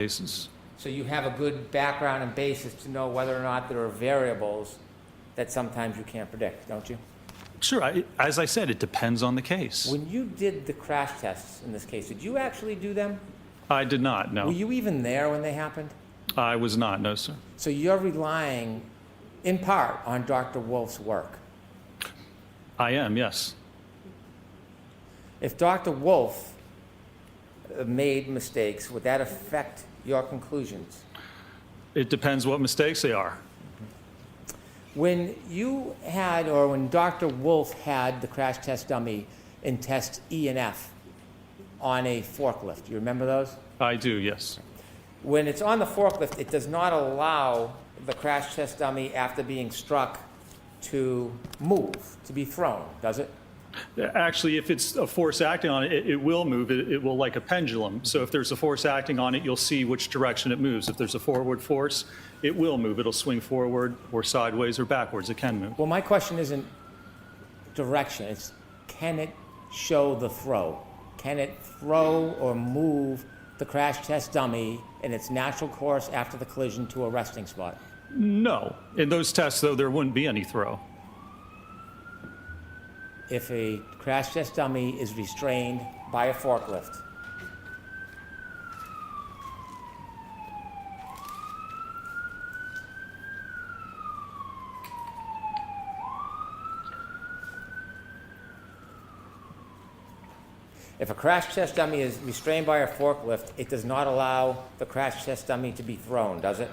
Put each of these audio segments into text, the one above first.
cases. So you have a good background and basis to know whether or not there are variables that sometimes you can't predict, don't you? Sure, as I said, it depends on the case. When you did the crash tests in this case, did you actually do them? I did not, no. Were you even there when they happened? I was not, no, sir. So you're relying, in part, on Dr. Wolf's work. I am, yes. If Dr. Wolf made mistakes, would that affect your conclusions? It depends what mistakes they are. When you had, or when Dr. Wolf had the crash test dummy in test E and F on a forklift, you remember those? I do, yes. When it's on the forklift, it does not allow the crash test dummy after being struck to move, to be thrown, does it? Actually, if it's a force acting on it, it will move. It will like a pendulum. So if there's a force acting on it, you'll see which direction it moves. If there's a forward force, it will move. It'll swing forward or sideways or backwards. It can move. Well, my question isn't direction. It's can it show the throw? Can it throw or move the crash test dummy in its natural course after the collision to a resting spot? No. In those tests, though, there wouldn't be any throw. If a crash test dummy is restrained by a forklift, if a crash test dummy is restrained by a forklift, it does not allow the crash test dummy to be thrown, does it?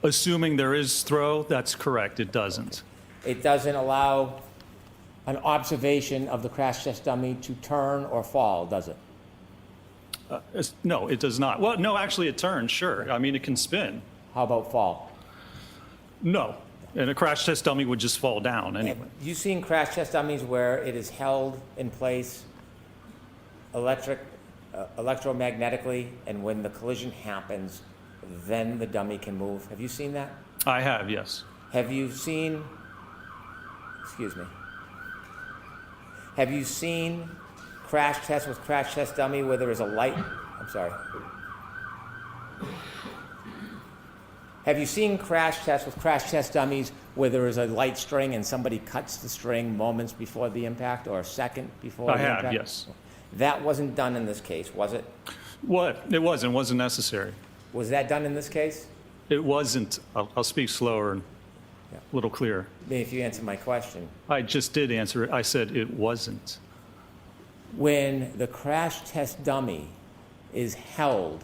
Assuming there is throw, that's correct. It doesn't. It doesn't allow an observation of the crash test dummy to turn or fall, does it? No, it does not. Well, no, actually, it turns, sure. I mean, it can spin. How about fall? No. And a crash test dummy would just fall down anyway. Have you seen crash test dummies where it is held in place electromagnetically, and when the collision happens, then the dummy can move? Have you seen that? I have, yes. Have you seen, have you seen crash test with crash test dummy where there is a light? Have you seen crash test with crash test dummies where there is a light string and somebody cuts the string moments before the impact or a second before the impact? I have, yes. That wasn't done in this case, was it? What? It wasn't necessary. Was that done in this case? It wasn't. I'll speak slower and a little clearer. Maybe if you answer my question. I just did answer it. I said it wasn't. When the crash test dummy is held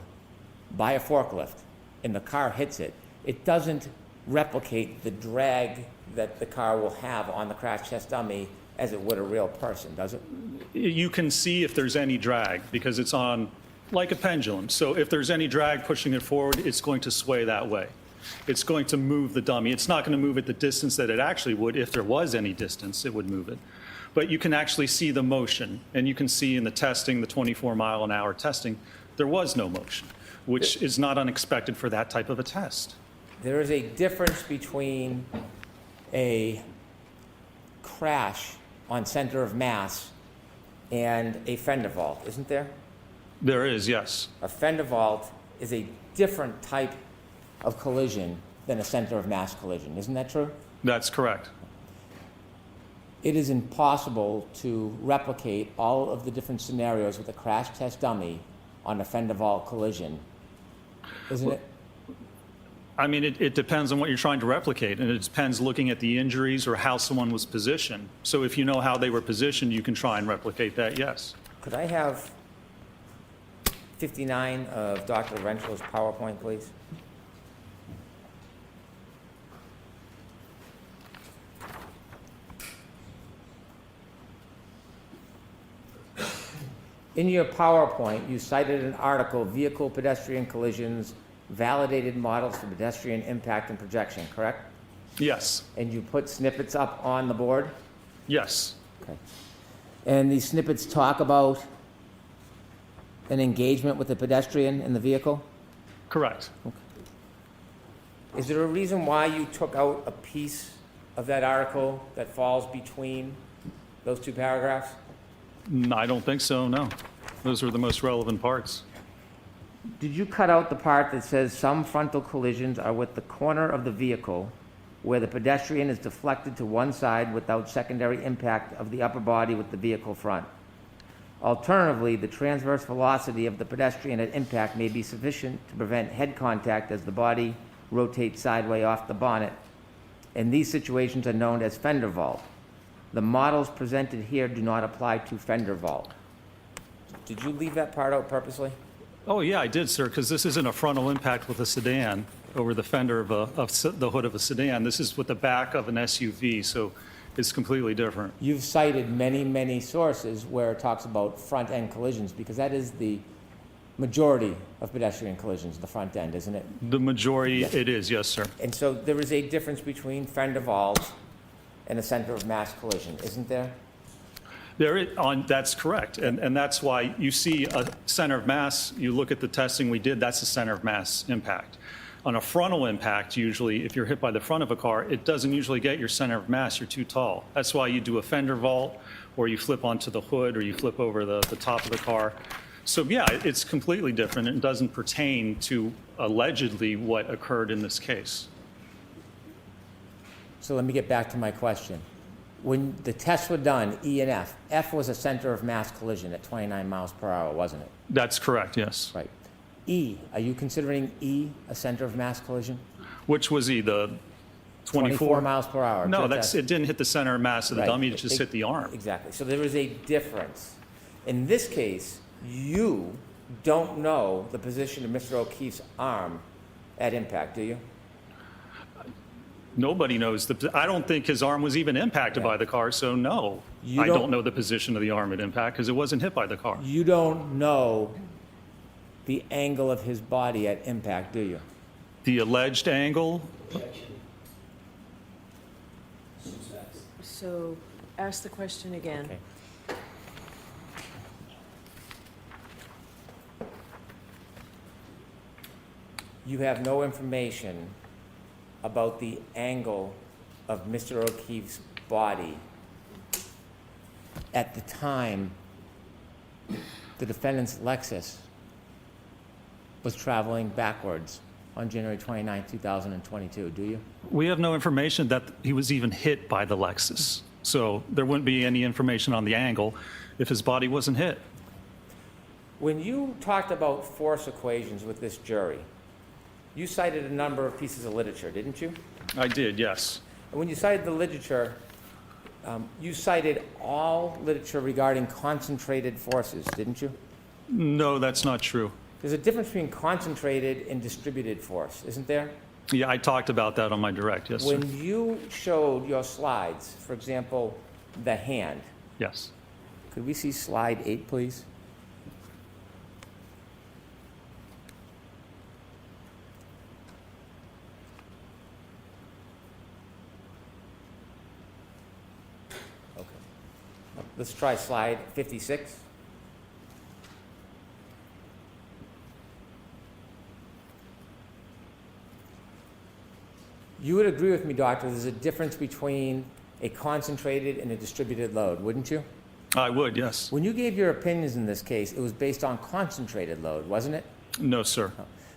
by a forklift and the car hits it, it doesn't replicate the drag that the car will have on the crash test dummy as it would a real person, does it? You can see if there's any drag because it's on like a pendulum. So if there's any drag pushing it forward, it's going to sway that way. It's going to move the dummy. It's not going to move at the distance that it actually would. If there was any distance, it would move it. But you can actually see the motion, and you can see in the testing, the 24-mile-an-hour testing, there was no motion, which is not unexpected for that type of a test. There is a difference between a crash on center of mass and a fender vault, isn't there? There is, yes. A fender vault is a different type of collision than a center of mass collision. Isn't that true? That's correct. It is impossible to replicate all of the different scenarios with a crash test dummy on a fender vault collision, isn't it? I mean, it depends on what you're trying to replicate, and it depends looking at the injuries or how someone was positioned. So if you know how they were positioned, you can try and replicate that, yes. Could I have 59 of Dr. Rentral's PowerPoint, please? In your PowerPoint, you cited an article, Vehicle-Pedestrian Collisions, Validated Models for Pedestrian Impact and Projection, correct? Yes. And you put snippets up on the board? Yes. Okay. And these snippets talk about an engagement with the pedestrian in the vehicle? Correct. Okay. Is there a reason why you took out a piece of that article that falls between those two paragraphs? I don't think so, no. Those are the most relevant parts. Did you cut out the part that says some frontal collisions are with the corner of the vehicle where the pedestrian is deflected to one side without secondary impact of the upper body with the vehicle front? Alternatively, the transverse velocity of the pedestrian at impact may be sufficient to prevent head contact as the body rotates sideways off the bonnet, and these situations are known as fender vault. The models presented here do not apply to fender vault. Did you leave that part out purposely? Oh, yeah, I did, sir, because this isn't a frontal impact with a sedan over the fender of the hood of a sedan. This is with the back of an SUV, so it's completely different. You've cited many, many sources where it talks about front-end collisions, because that is the majority of pedestrian collisions, the front end, isn't it? The majority, it is, yes, sir. And so there is a difference between fender vaults and a center of mass collision, isn't there? That's correct, and that's why you see a center of mass, you look at the testing we did, that's a center of mass impact. On a frontal impact, usually, if you're hit by the front of a car, it doesn't usually get your center of mass, you're too tall. That's why you do a fender vault, or you flip onto the hood, or you flip over the top of the car. So yeah, it's completely different, and doesn't pertain to allegedly what occurred in this case. So let me get back to my question. When the tests were done, E and F, F was a center of mass collision at 29 miles per hour, wasn't it? That's correct, yes. Right. E, are you considering E a center of mass collision? Which was he, the 24 miles per hour. No, it didn't hit the center of mass of the Right. dummy, it just hit the arm. Exactly. So there is a difference. In this case, you don't know the position of Mr. O'Keefe's arm at impact, do you? Nobody knows. I don't think his arm was even impacted by the car, so no. I don't know the position of the arm at impact because it wasn't hit by the car. You don't know the angle of his body at impact, do you? The alleged angle, So ask the question again. Okay. You have no information about the angle of Mr. O'Keefe's body at the time the defendant's Lexus was traveling backwards on January 29, 2022, do you? we have no information that he was even hit by the Lexus. So there wouldn't be any information on the angle if his body wasn't hit. When you talked about force equations with this jury, you cited a number of pieces of literature, didn't you? I did, yes. And when you cited the literature, you cited all literature regarding concentrated forces, didn't you? No, that's not true. There's a difference between concentrated and distributed force, isn't there? Yeah, I talked about that on my direct, yes, sir. When you showed your slides, for example, the hand, Yes. could we see slide 8, please? Okay. Let's try slide 56. You would agree with me, Doctor, there's a difference between a concentrated and a distributed load, wouldn't you? I would, yes. When you gave your opinions in this case, it was based on concentrated load, wasn't it? No, sir.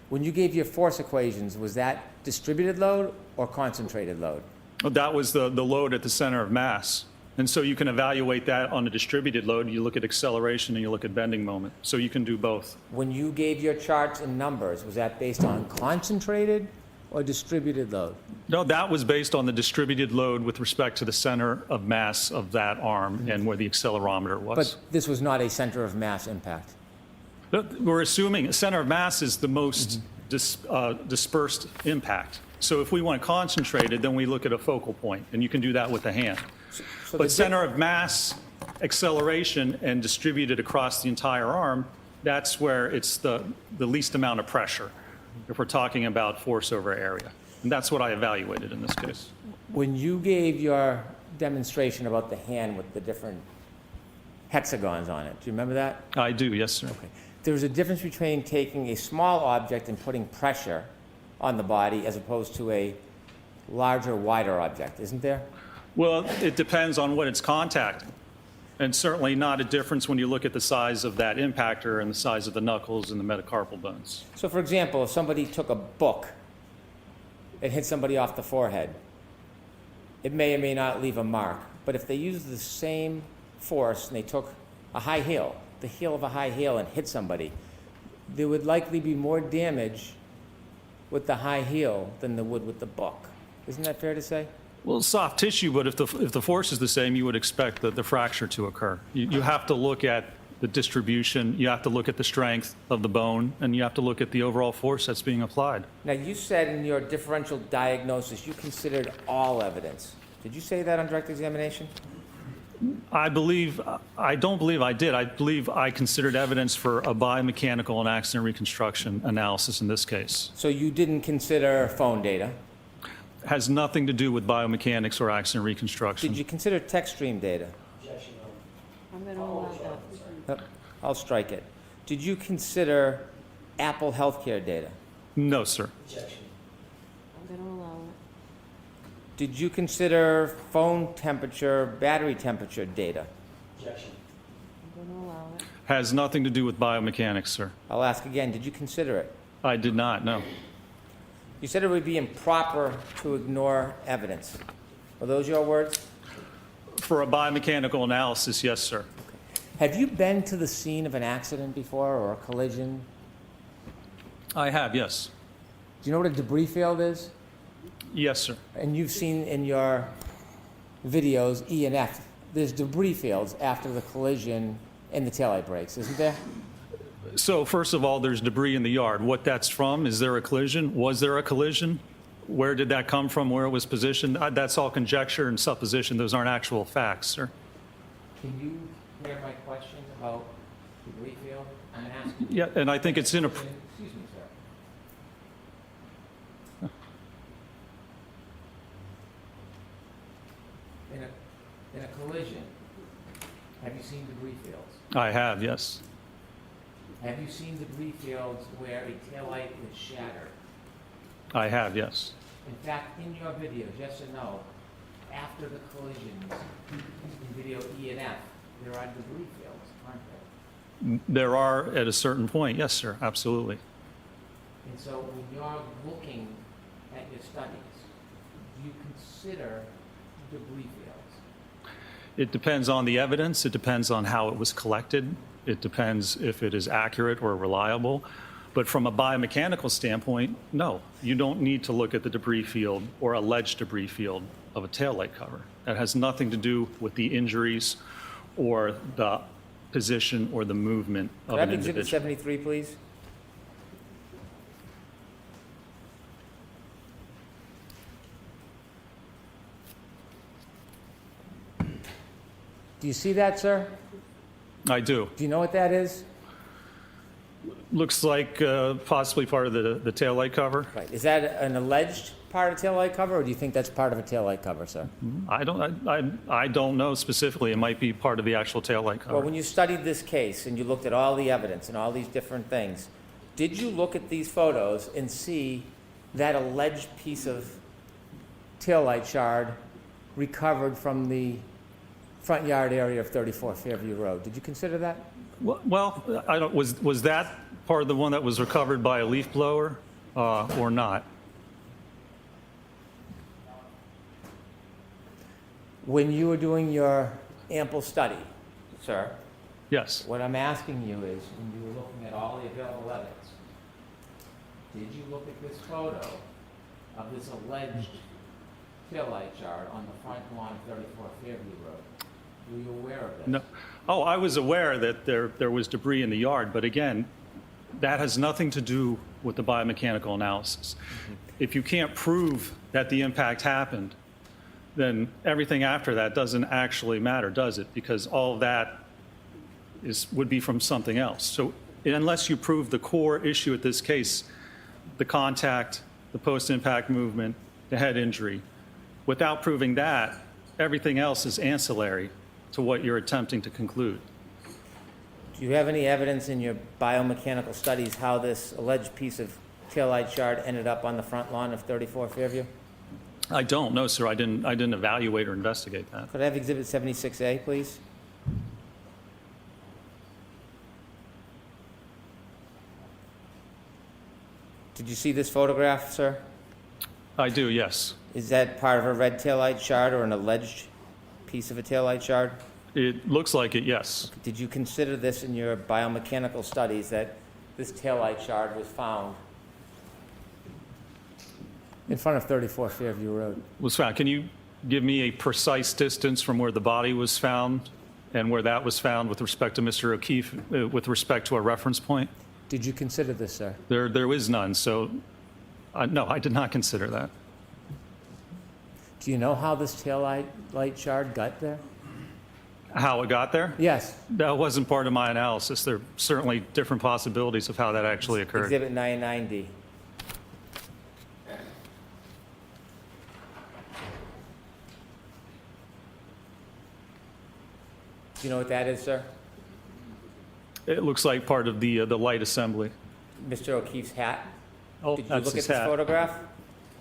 When you gave your force equations, was that distributed load or concentrated load? That was the load at the center of mass. And so you can evaluate that on a distributed load. You look at acceleration and you look at bending moment. So you can do both. When you gave your charts and numbers, was that based on concentrated or distributed load? No, that was based on the distributed load with respect to the center of mass of that arm and where the accelerometer was. But this was not a center of mass impact. We're assuming a center of mass is the most dispersed impact. So if we want concentrated, then we look at a focal point, and you can do that with the hand. So But center of mass, acceleration, and distributed across the entire arm, that's where it's the least amount of pressure, if we're talking about force over area. And that's what I evaluated in this case. When you gave your demonstration about the hand with the different hexagons on it, do you remember that? I do, yes, sir. Okay. There's a difference between taking a small object and putting pressure on the body as opposed to a larger, wider object, isn't there? Well, it depends on what it's contacting. And certainly not a difference when you look at the size of that impactor and the size of the knuckles and the metacarpal bones. So for example, if somebody took a book and hit somebody off the forehead, it may or may not leave a mark. But if they use the same force and they took a high heel, the heel of a high heel, and hit somebody, there would likely be more damage with the high heel than there would with the book. Isn't that fair to say? Well, soft tissue, but if the force is the same, you would expect the fracture to occur. You have to look at the distribution, you have to look at the strength of the bone, and you have to look at the overall force that's being applied. Now, you said in your differential diagnosis you considered all evidence. Did you say that on direct examination? I don't believe I did. I believe I considered evidence for a biomechanical and accident reconstruction analysis in this case. So you didn't consider phone data. Has nothing to do with biomechanics or accident reconstruction. Did you consider text stream data? I'm going to allow that. I'll strike it. Did you consider Apple Healthcare data? No, sir. I'm going to allow it. Did you consider phone temperature, battery temperature data? I'm going to allow it. Has nothing to do with biomechanics, sir. I'll ask again, did you consider it? I did not, no. You said it would be improper to ignore evidence. Were those your words? For a biomechanical analysis, yes, sir. Have you been to the scene of an accident before or a collision? I have, yes. Do you know what a debris field is? Yes, sir. And you've seen in your videos E and F, there's debris fields after the collision and the taillight brakes, isn't there? So first of all, there's debris in the yard. What that's from, is there a collision? Was there a collision? Where did that come from, where it was positioned? That's all conjecture and supposition. Those aren't actual facts, sir. Can you hear my question about debris field? I'm asking. Yeah, and I think it's in a... Excuse me, sir. In a collision, have you seen debris fields? I have, yes. Have you seen debris fields where a taillight is shattered? I have, yes. In fact, in your videos, yes or no, after the collisions, in video E and F, there are debris fields, aren't there? There are at a certain point, yes, sir, absolutely. And so when you're looking at your studies, do you consider debris fields? It depends on the evidence. It depends on how it was collected. It depends if it is accurate or reliable. But from a biomechanical standpoint, no. You don't need to look at the debris field or alleged debris field of a taillight cover. That has nothing to do with the injuries or the position or the movement of Could I an have Exhibit individual. 73, please? Do you see that, sir? I do. Do you know what that is? Looks like possibly part of the taillight cover. Right. Is that an alleged part of a taillight cover, or do you think that's part of a taillight cover, sir? I don't know specifically. It might be part of the actual taillight cover. Well, when you studied this case and you looked at all the evidence and all these different things, did you look at these photos and see that alleged piece of taillight shard recovered from the front yard area of 34 Fairview Road? Did you consider that? Well, I don't, was that part of the one that was recovered by a leaf blower or not? When you were doing your ample study, sir, Yes. what I'm asking you is, when you were looking at all the available evidence, did you look at this photo of this alleged taillight shard on the front lawn of 34 Fairview Road? Were you aware of this? No. Oh, I was aware that there was debris in the yard, but again, that has nothing to do with the biomechanical analysis. If you can't prove that the impact happened, then everything after that doesn't actually matter, does it? Because all of that would be from something else. So unless you prove the core issue at this case, the contact, the post-impact movement, the head injury, without proving that, everything else is ancillary to what you're attempting to conclude. Do you have any evidence in your biomechanical studies how this alleged piece of taillight shard ended up on the front lawn of 34 Fairview? I don't know, sir. I didn't evaluate or investigate that. Could I have Exhibit 76A, please? Did you see this photograph, sir? I do, yes. Is that part of a red taillight shard or an alleged piece of a taillight shard? It looks like it, yes. Did you consider this in your biomechanical studies that this taillight shard was found in front of 34 Fairview Road? Was found. Can you give me a precise distance from where the body was found and where that was found with respect to Mr. O'Keefe, with respect to a reference point? Did you consider this, sir? There is none, so no, I did not consider that. Do you know how this taillight shard got there? How it got there? Yes. That wasn't part of my analysis. There are certainly different possibilities of how that actually occurred. Exhibit 99D. Do you know what that is, sir? It looks like part of the light assembly. Mr. O'Keefe's hat? Oh, Did you that's look at his this hat. photograph?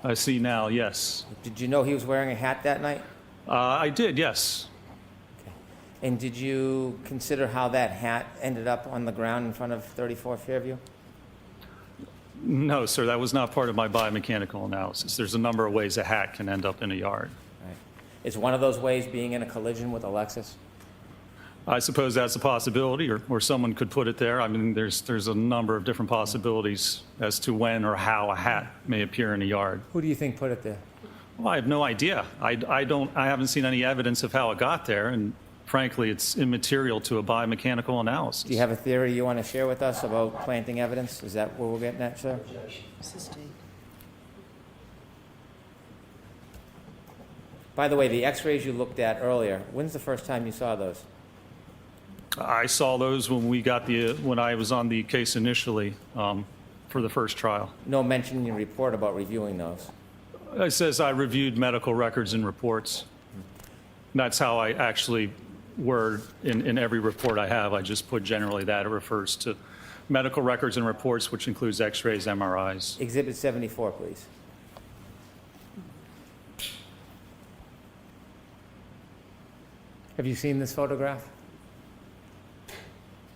I see now, yes. Did you know he was wearing a hat that night? I did, yes. And did you consider how that hat ended up on the ground in front of 34 Fairview? No, sir, that was not part of my biomechanical analysis. There's a number of ways a hat can end up in a yard. Right. Is one of those ways being in a collision with a Lexus? I suppose that's a possibility, or someone could put it there. I mean, there's a number of different possibilities as to when or how a hat may appear in a yard. Who do you think put it there? Well, I have no idea. I haven't seen any evidence of how it got there, and frankly, it's immaterial to a biomechanical analysis. Do you have a theory you want to share with us about planting evidence? Is that where we're getting at, sir? Sustained. By the way, the x-rays you looked at earlier, when's the first time you saw those? I saw those when I was on the case initially for the first trial. No mention in your report about reviewing those. It says I reviewed medical records and reports. That's how I actually word in every report I have. I just put generally that. It refers to medical records and reports, which includes x-rays, MRIs. Exhibit 74, please. Have you seen this photograph?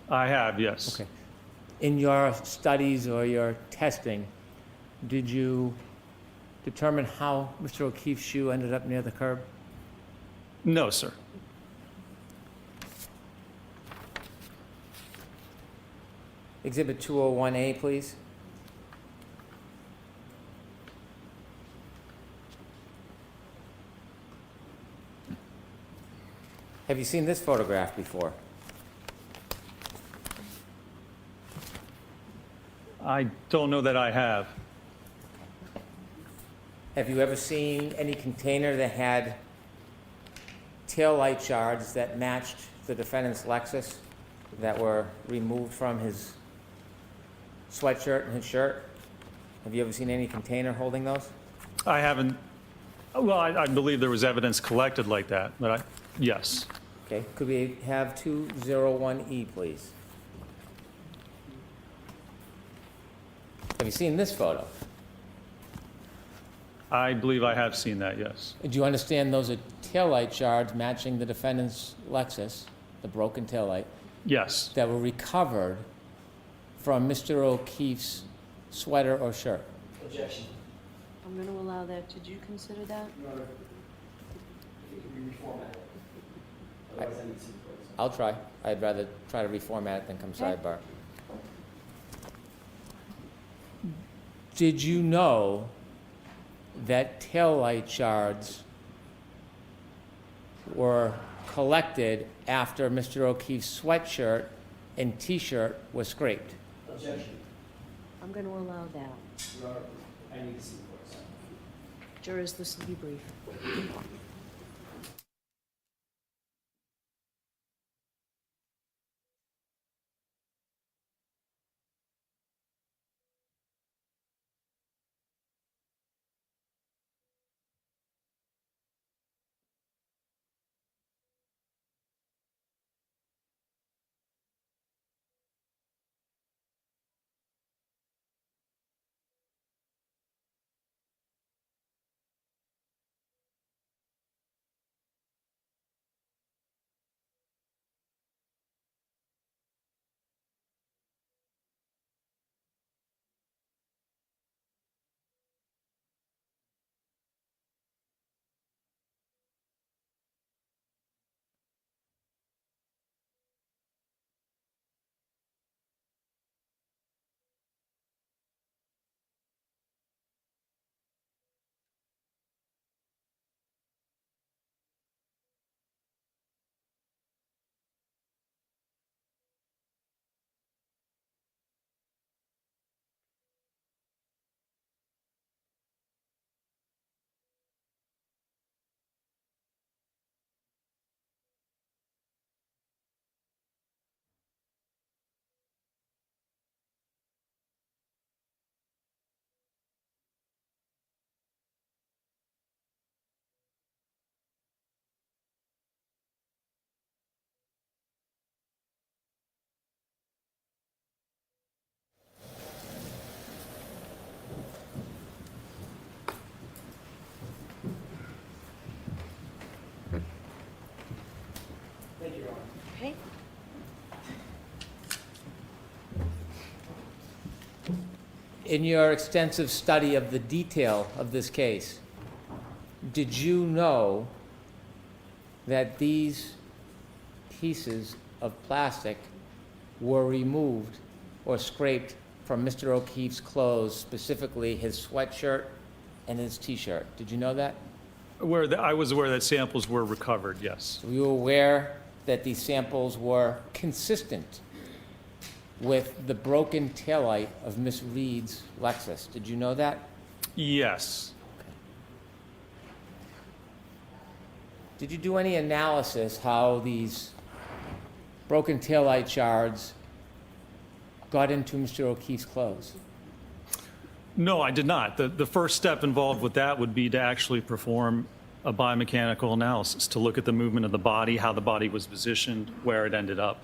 I have, yes. Okay. In your studies or your testing, did you determine how Mr. O'Keefe's shoe ended up near the curb? No, sir. Exhibit 201A, please. Have you seen this photograph before? I don't know that I have. Have you ever seen any container that had tail light shards that matched the defendant's Lexus that were removed from his sweatshirt and his shirt? Have you ever seen any container holding those? I haven't. Well, I believe there was evidence collected like that, but yes. Okay, could we have 201E, please? Have you seen this photo? I believe I have seen that, yes. Do you understand those are taillight shards matching the defendant's Lexus, the broken taillight, Yes. that were recovered from Mr. O'Keefe's sweater or shirt? Objection. I'm going to allow that. Did you consider that? Your Honor, if you could reformat it. Otherwise, I need to see the photos. I'll try. I'd rather try to reformat it than come Okay. sidebar. Did you know that taillight shards were collected after Mr. O'Keefe's sweatshirt and T-shirt was scraped? Objection. I'm going to allow that. Your Honor, I need to see the photos. Jurors, this will be brief. In your extensive study of the detail of this case, did you know that these pieces of plastic were removed or scraped from Mr. O'Keefe's clothes, specifically his sweatshirt and his T-shirt? Did you know that? I was aware that samples were recovered, yes. Were you aware that these samples were consistent with the broken taillight of Miss Reed's Lexus? Did you know that? Yes. Did you do any analysis how these broken taillight shards got into Mr. O'Keefe's clothes? No, I did not. The first step involved with that would be to actually perform a biomechanical analysis, to look at the movement of the body, how the body was positioned, where it ended up.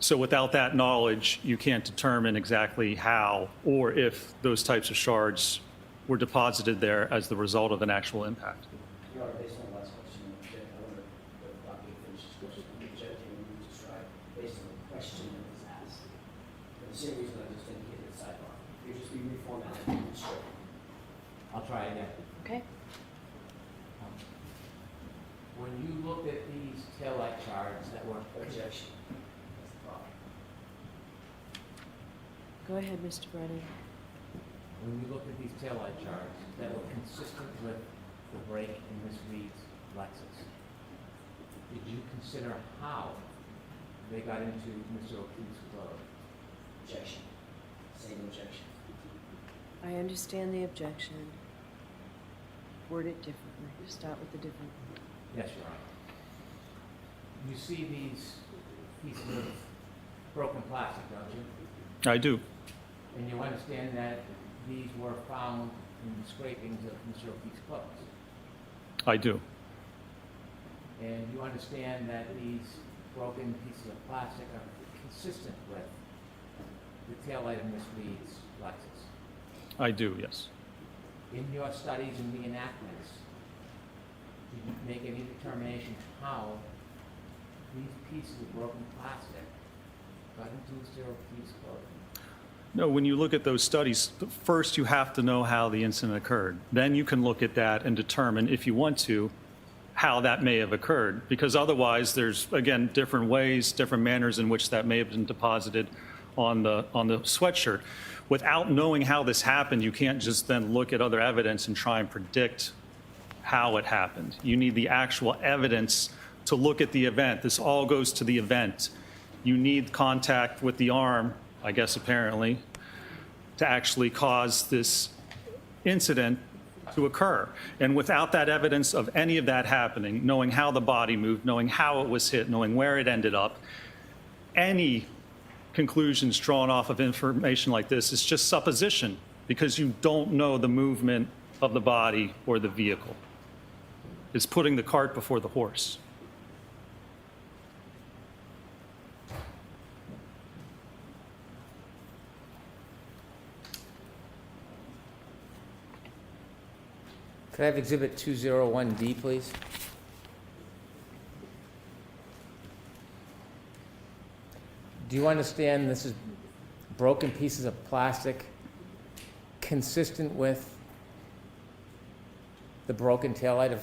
So without that knowledge, you can't determine exactly how or if those types of shards were deposited there as the result of an actual impact. Your Honor, based on the last question, I wonder if Dr. finish his question. The judge can describe based on the question that was asked. For the same reason I just indicated at sidebar. You just be reformatted and straight. I'll try again. Okay. When you looked at these taillight shards that were Objection. That's the problem. Go ahead, Mr. Brennan. when you looked at these taillight shards that were consistent with the break in Miss Reed's Lexus, did you consider how they got into Mr. O'Keefe's clothes? Objection. Same objection. I understand the objection. Word it differently. Start with the different. Yes, Your Honor. You see these pieces of broken plastic, don't you? I do. And you understand that these were found in the scrapings of Mr. O'Keefe's clothes. I do. And you understand that these broken pieces of plastic are consistent with the taillight of Miss Reed's Lexus. I do, yes. In your studies and reenactments, did you make any determination how these pieces of broken plastic got into Mr. O'Keefe's clothing? No, when you look at those studies, first you have to know how the incident occurred. Then you can look at that and determine, if you want to, how that may have occurred. Because otherwise, there's, again, different ways, different manners in which that may have been deposited on the sweatshirt. Without knowing how this happened, you can't just then look at other evidence and try and predict how it happened. You need the actual evidence to look at the event. This all goes to the event. You need contact with the arm, I guess apparently, to actually cause this incident to occur. And without that evidence of any of that happening, knowing how the body moved, knowing how it was hit, knowing where it ended up, any conclusions drawn off of information like this is just supposition, because you don't know the movement of the body or the vehicle. It's putting the cart before the horse. Could I have Exhibit 201D, please? Do you understand this is broken pieces of plastic consistent with the broken taillight of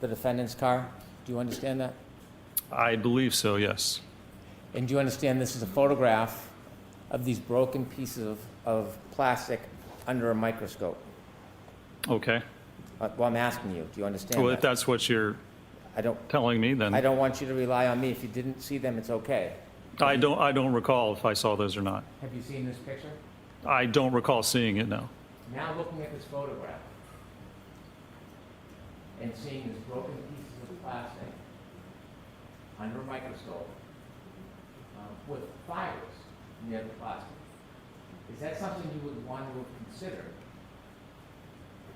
the defendant's car? Do you understand that? I believe so, yes. And do you understand this is a photograph of these broken pieces of plastic under a microscope? Okay. Well, I'm asking you, do you understand Well, if that? that's what you're I don't, telling me, then I don't want you to rely on me. If you didn't see them, it's okay. I don't recall if I saw those or not. Have you seen this picture? I don't recall seeing it, no. Now looking at this photograph and seeing these broken pieces of plastic under a microscope with fibers near the plastic, is that something you would want to consider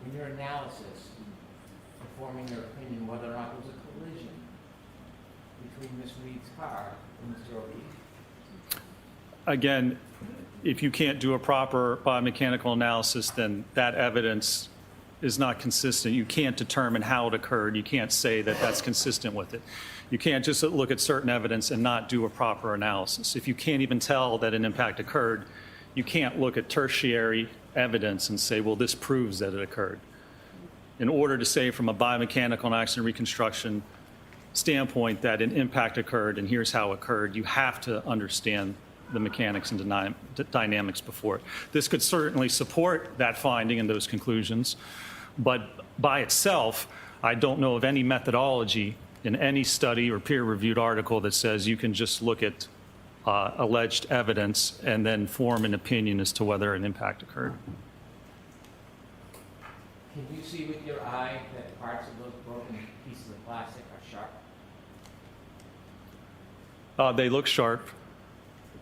in your analysis, forming your opinion whether or not there was a collision between Miss Reed's car and Mr. O'Keefe? Again, if you can't do a proper biomechanical analysis, then that evidence is not consistent. You can't determine how it occurred. You can't say that that's consistent with it. You can't just look at certain evidence and not do a proper analysis. If you can't even tell that an impact occurred, you can't look at tertiary evidence and say, well, this proves that it occurred. In order to say from a biomechanical and accident reconstruction standpoint that an impact occurred and here's how it occurred, you have to understand the mechanics and dynamics before it. This could certainly support that finding and those conclusions, but by itself, I don't know of any methodology in any study or peer-reviewed article that says you can just look at alleged evidence and then form an opinion as to whether an impact occurred. Can you see with your eye that parts of those broken pieces of plastic are sharp? They look sharp.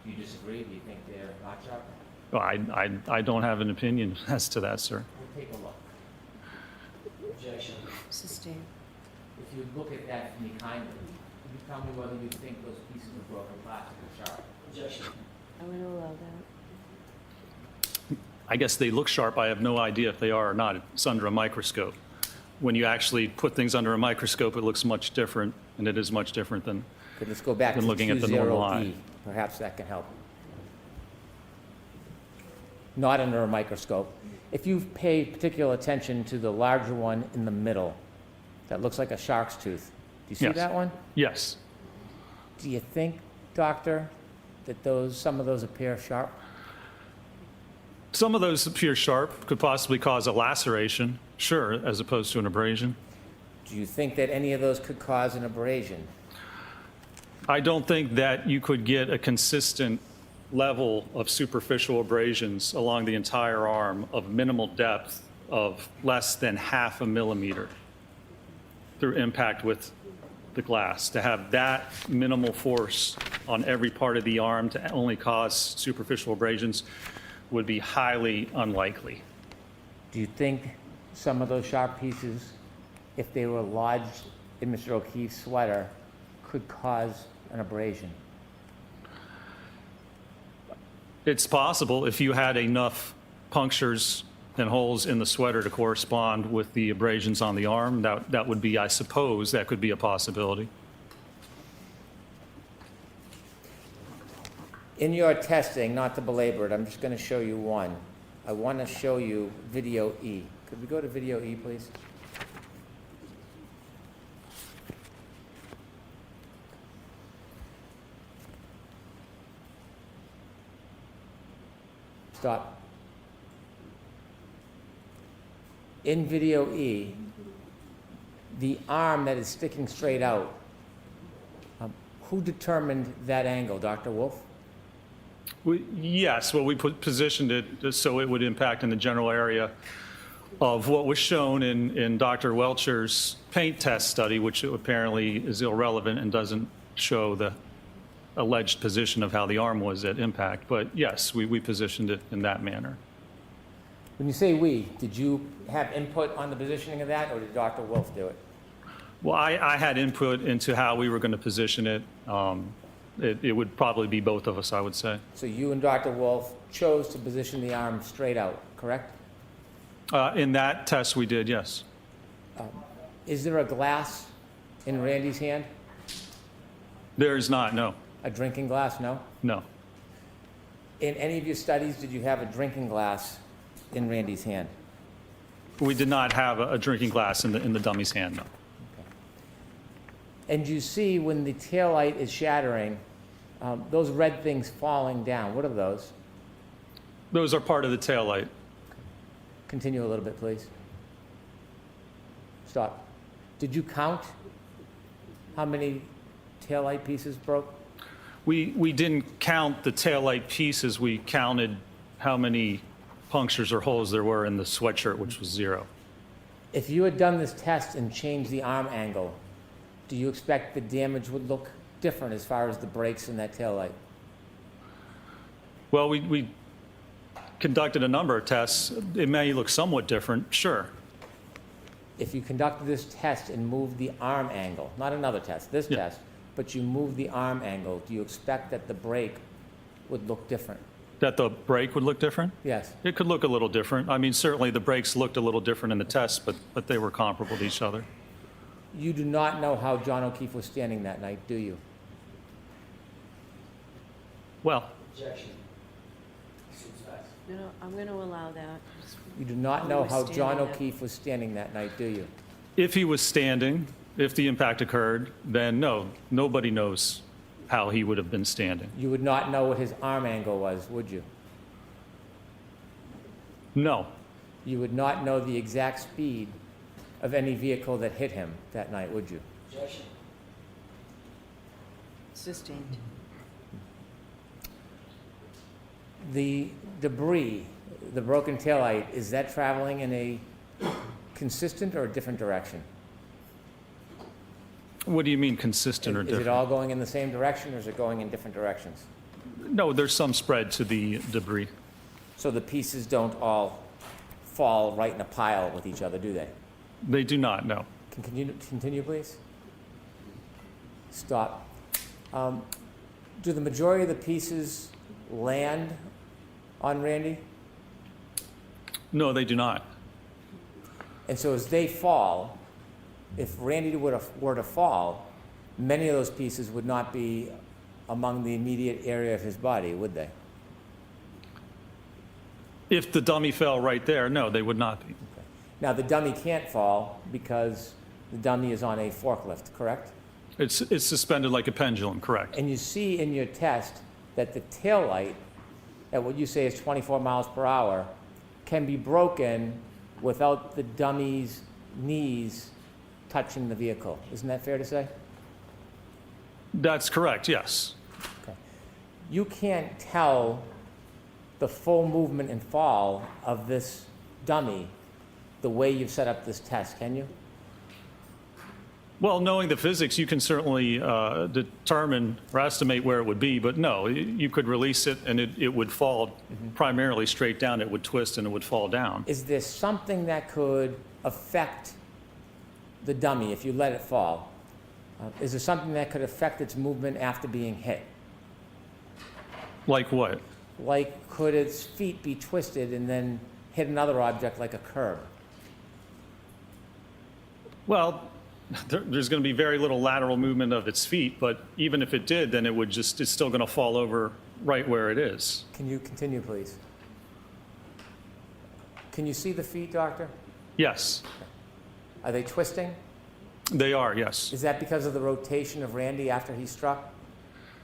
Do you disagree? Do you think they're not sharp? Well, I don't have an opinion as to that, sir. We'll take a look. Objection. Sustain. If you look at that for me kindly, can you tell me whether you think those pieces of broken plastic are sharp? Objection. I would allow that. I guess they look sharp. I have no idea if they are or not. It's under a microscope. When you actually put things under a microscope, it looks much different, and it is much different than. Okay, let's go back Been to looking at the normal eye. 20E. Perhaps that can help. Not under a microscope. If you pay particular attention to the larger one in the middle, that looks like a shark's tooth. Do you see Yes. that one? Yes. Do you think, doctor, that some of those appear sharp? Some of those appear sharp, could possibly cause a laceration, sure, as opposed to an abrasion. Do you think that any of those could cause an abrasion? I don't think that you could get a consistent level of superficial abrasions along the entire arm of minimal depth of less than 0.5 millimeter through impact with the glass. To have that minimal force on every part of the arm to only cause superficial abrasions would be highly unlikely. Do you think some of those sharp pieces, if they were lodged in Mr. O'Keefe's sweater, could cause an abrasion? It's possible if you had enough punctures and holes in the sweater to correspond with the abrasions on the arm. That would be, I suppose, that could be a possibility. In your testing, not to belabor it, I'm just going to show you one. I want to show you video E. Could we go to video E, please? Stop. In video E, the arm that is sticking straight out, who determined that angle, Dr. Wolf? Yes, well, we positioned it just so it would impact in the general area of what was shown in Dr. Welcher's paint test study, which apparently is irrelevant and doesn't show the alleged position of how the arm was at impact. But yes, we positioned it in that manner. When you say we, did you have input on the positioning of that, or did Dr. Wolf do it? Well, I had input into how we were going to position it. It would probably be both of us, I would say. So you and Dr. Wolf chose to position the arm straight out, correct? In that test, we did, yes. Is there a glass in Randy's hand? There is not, no. A drinking glass, no? No. In any of your studies, did you have a drinking glass in Randy's hand? We did not have a drinking glass in the dummy's hand, no. And you see when the taillight is shattering, those red things falling down. What are those? Those are part of the taillight. Continue a little bit, please. Stop. Did you count how many taillight pieces broke? We didn't count the taillight pieces. We counted how many punctures or holes there were in the sweatshirt, which was 0. If you had done this test and changed the arm angle, do you expect the damage would look different as far as the brakes in that taillight? Well, we conducted a number of tests. It may look somewhat different, sure. If you conducted this test and moved the arm angle, not another test, this Yeah. test, but you moved the arm angle, do you expect that the brake would look different? That the brake would look different? Yes. It could look a little different. I mean, certainly the brakes looked a little different in the test, but they were comparable to each other. You do not know how John O'Keefe was standing that night, do you? Well, Objection. Seems facts. I'm gonna allow that. You do not Who know was how John standing there. O'Keefe was standing that night, do you? If he was standing, if the impact occurred, then no, nobody knows how he would have been standing. You would not know what his arm angle was, would you? No, You would not know the exact speed of any vehicle that hit him that night, would you? Objection. Sustained. The debris, the broken taillight, is that traveling in a consistent or a different direction? what do you mean consistent or Is different? it all going in the same direction, or is it going in different directions? No, there's some spread to the debris. So the pieces don't all fall right in a pile with each other, do they? They do not, no. Continue, please. Stop. Do the majority of the pieces land on Randy? No, they do not. And so as they fall, if Randy were to fall, many of those pieces would not be among the immediate area of his body, would they? If the dummy fell right there, no, they would not be. Now, the dummy can't fall because the dummy is on a forklift, correct? It's suspended like a pendulum, correct? And you see in your test that the tail light, at what you say is 24 miles per hour, can be broken without the dummy's knees touching the vehicle. Isn't that fair to say? That's correct, yes. Okay. You can't tell the full movement and fall of this dummy the way you've set up this test, can you? Well, knowing the physics, you can certainly determine or estimate where it would be, but no, you could release it and it would fall primarily straight down. It would twist and it would fall down. Is there something that could affect the dummy if you let it fall? Is there something that could affect its movement after being hit? Like what? Like, could its feet be twisted and then hit another object like a curb? Well, there's going to be very little lateral movement of its feet, but even if it did, then it's still going to fall over right where it is. Can you continue, please? Can you see the feet, doctor? Yes, Are they twisting? they are, yes. Is that because of the rotation of Randy after he struck?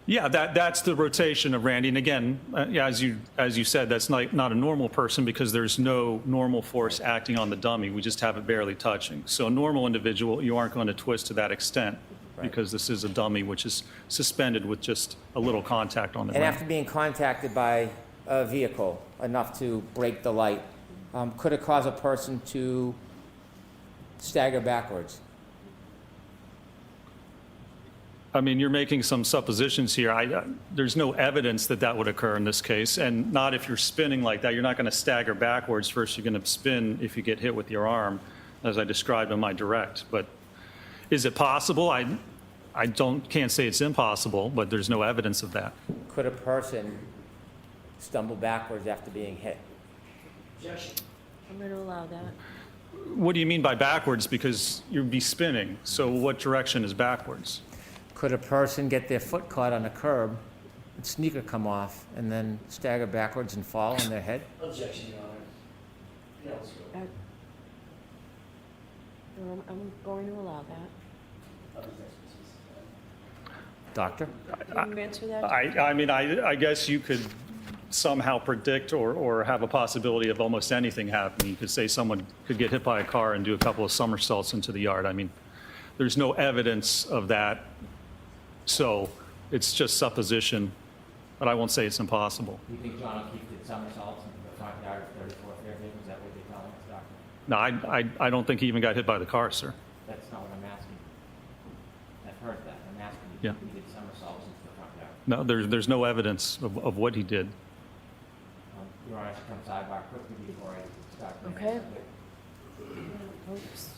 Yeah, that's the rotation of Randy. And again, yeah, as you said, that's not a normal person because there's no normal force acting on the dummy. We just have it barely touching. So a normal individual, you aren't going to twist to that extent because this is a dummy which is suspended with just a little contact on the And ground. after being contacted by a vehicle enough to break the light, could it cause a person to stagger backwards? I mean, you're making some suppositions here. There's no evidence that would occur in this case, and not if you're spinning like that. You're not going to stagger backwards. First, you're going to spin if you get hit with your arm, as I described in my direct. But is it possible? I can't say it's impossible, but there's no evidence of that. Could a person stumble backwards after being hit? Objection. I'm gonna allow that. What do you mean by backwards? Because you'd be spinning. So what direction is backwards? Could a person get their foot caught on a curb, and sneaker come off, and then stagger backwards and fall on their head? Objection, Your Honor. Yeah, let's go. I'm going to allow that. Others' expertise. Doctor? Can you answer that? I mean, I guess you could somehow predict or have a possibility of almost anything happening. You could say someone could get hit by a car and do a couple of somersaults into the yard. I mean, there's no evidence of that. So it's just supposition, but I won't say it's impossible. You think John O'Keefe did somersaults into the front yard of 34 Fairhaven? Is that what you're telling us, Doctor? No, I don't think he even got hit by the car, sir. That's not what I'm asking. I've heard that. I'm asking you, Yeah. do you think he did somersaults into the front yard? No, there's no evidence of what he did. Your Honor, should come sidebar quickly before I start. Okay. Oops.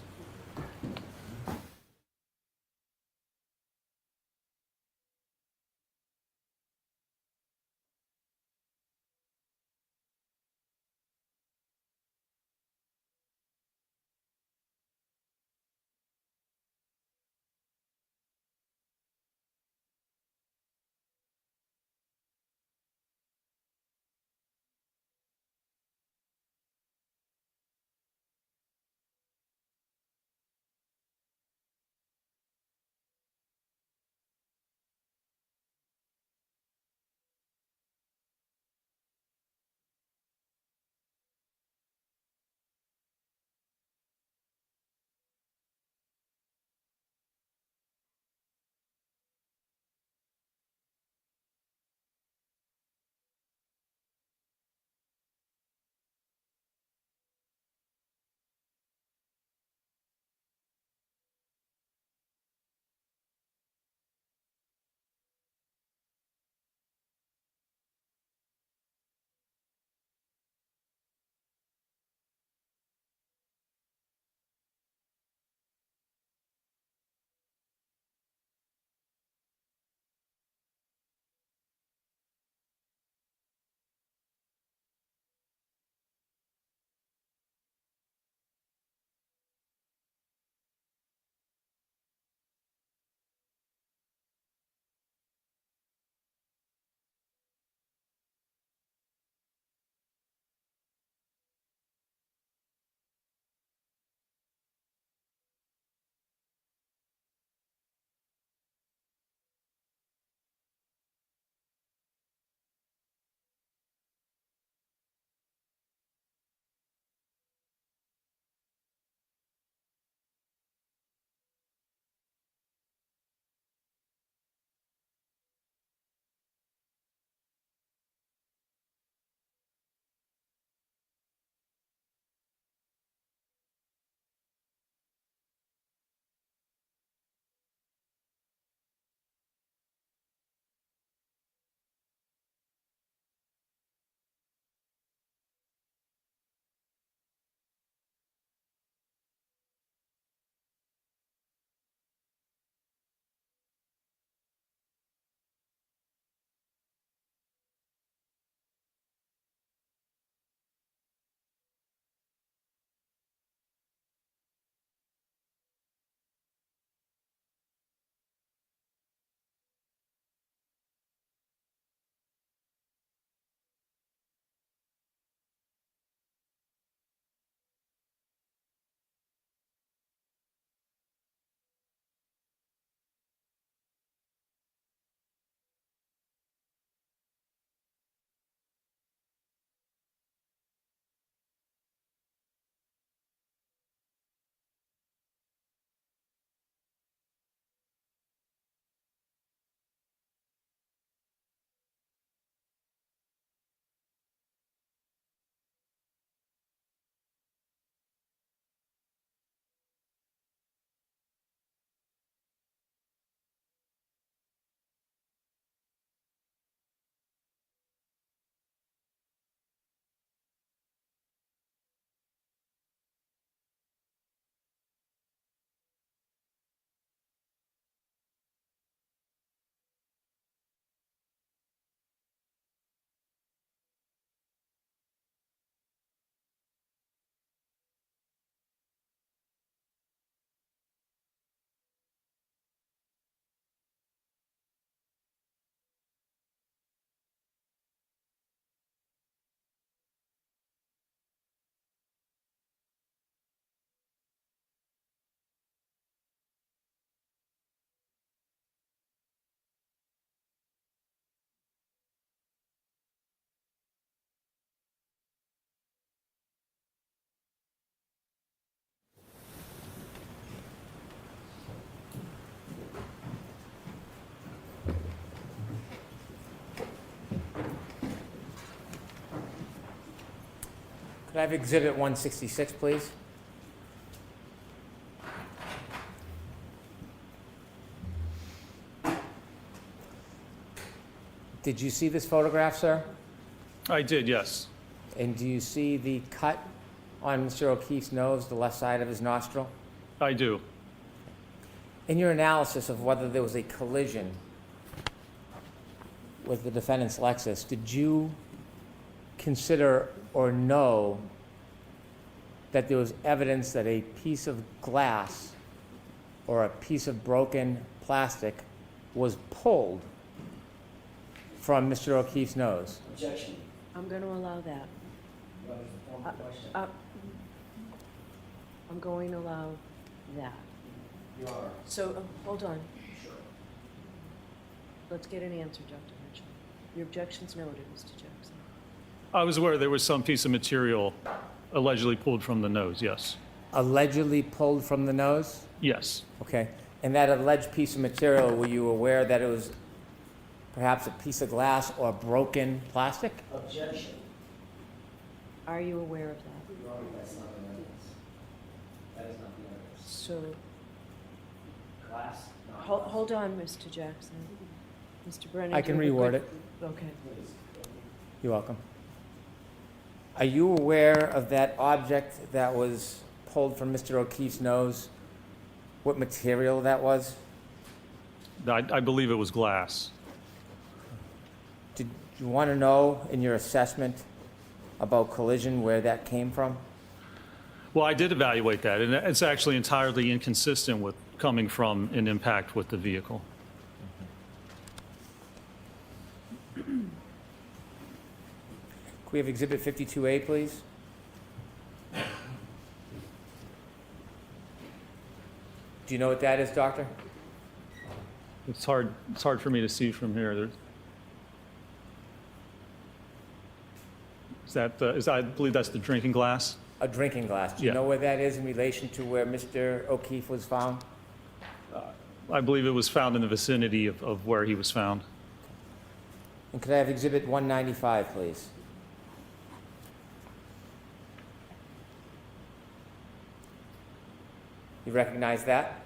Could I have Exhibit 166, please? Did you see this photograph, sir? I did, yes. And do you see the cut on Mr. O'Keefe's nose, the left side of his nostril? I do. In your analysis of whether there was a collision with the defendant's Lexus, did you consider or know that there was evidence that a piece of glass or a piece of broken plastic was pulled from Mr. O'Keefe's nose? Objection. I'm going to allow that. What is the form of the question? I'm going to allow that. Your Honor. So, hold on. Sure. Let's get an answer, Dr. Mitchell. Your objection's noted, Mr. Jackson. I was aware there was some piece of material allegedly pulled from the nose, yes. Allegedly pulled from the nose? Yes. Okay. And that alleged piece of material, were you aware that it was perhaps a piece of glass or broken plastic? Objection. Are you aware of that? Your Honor, that's not the evidence. That is not the evidence. So, Glass, not hold on, Mr. Jackson. Mr. Brennan. I can do you have a reword quick- it. Okay. Please. You're welcome. Are you aware of that object that was pulled from Mr. O'Keefe's nose? What material that was? I believe it was glass. Did you want to know in your assessment about collision where that came from? Well, I did evaluate that, and it's actually entirely inconsistent with coming from an impact with the vehicle. Can we have Exhibit 52A, please? Do you know what that is, Doctor? It's hard for me to see from here. I believe that's the drinking glass. A drinking glass. Do you Yeah. know where that is in relation to where Mr. O'Keefe was found? I believe it was found in the vicinity of where he was found. And could I have Exhibit 195, please? You recognize that?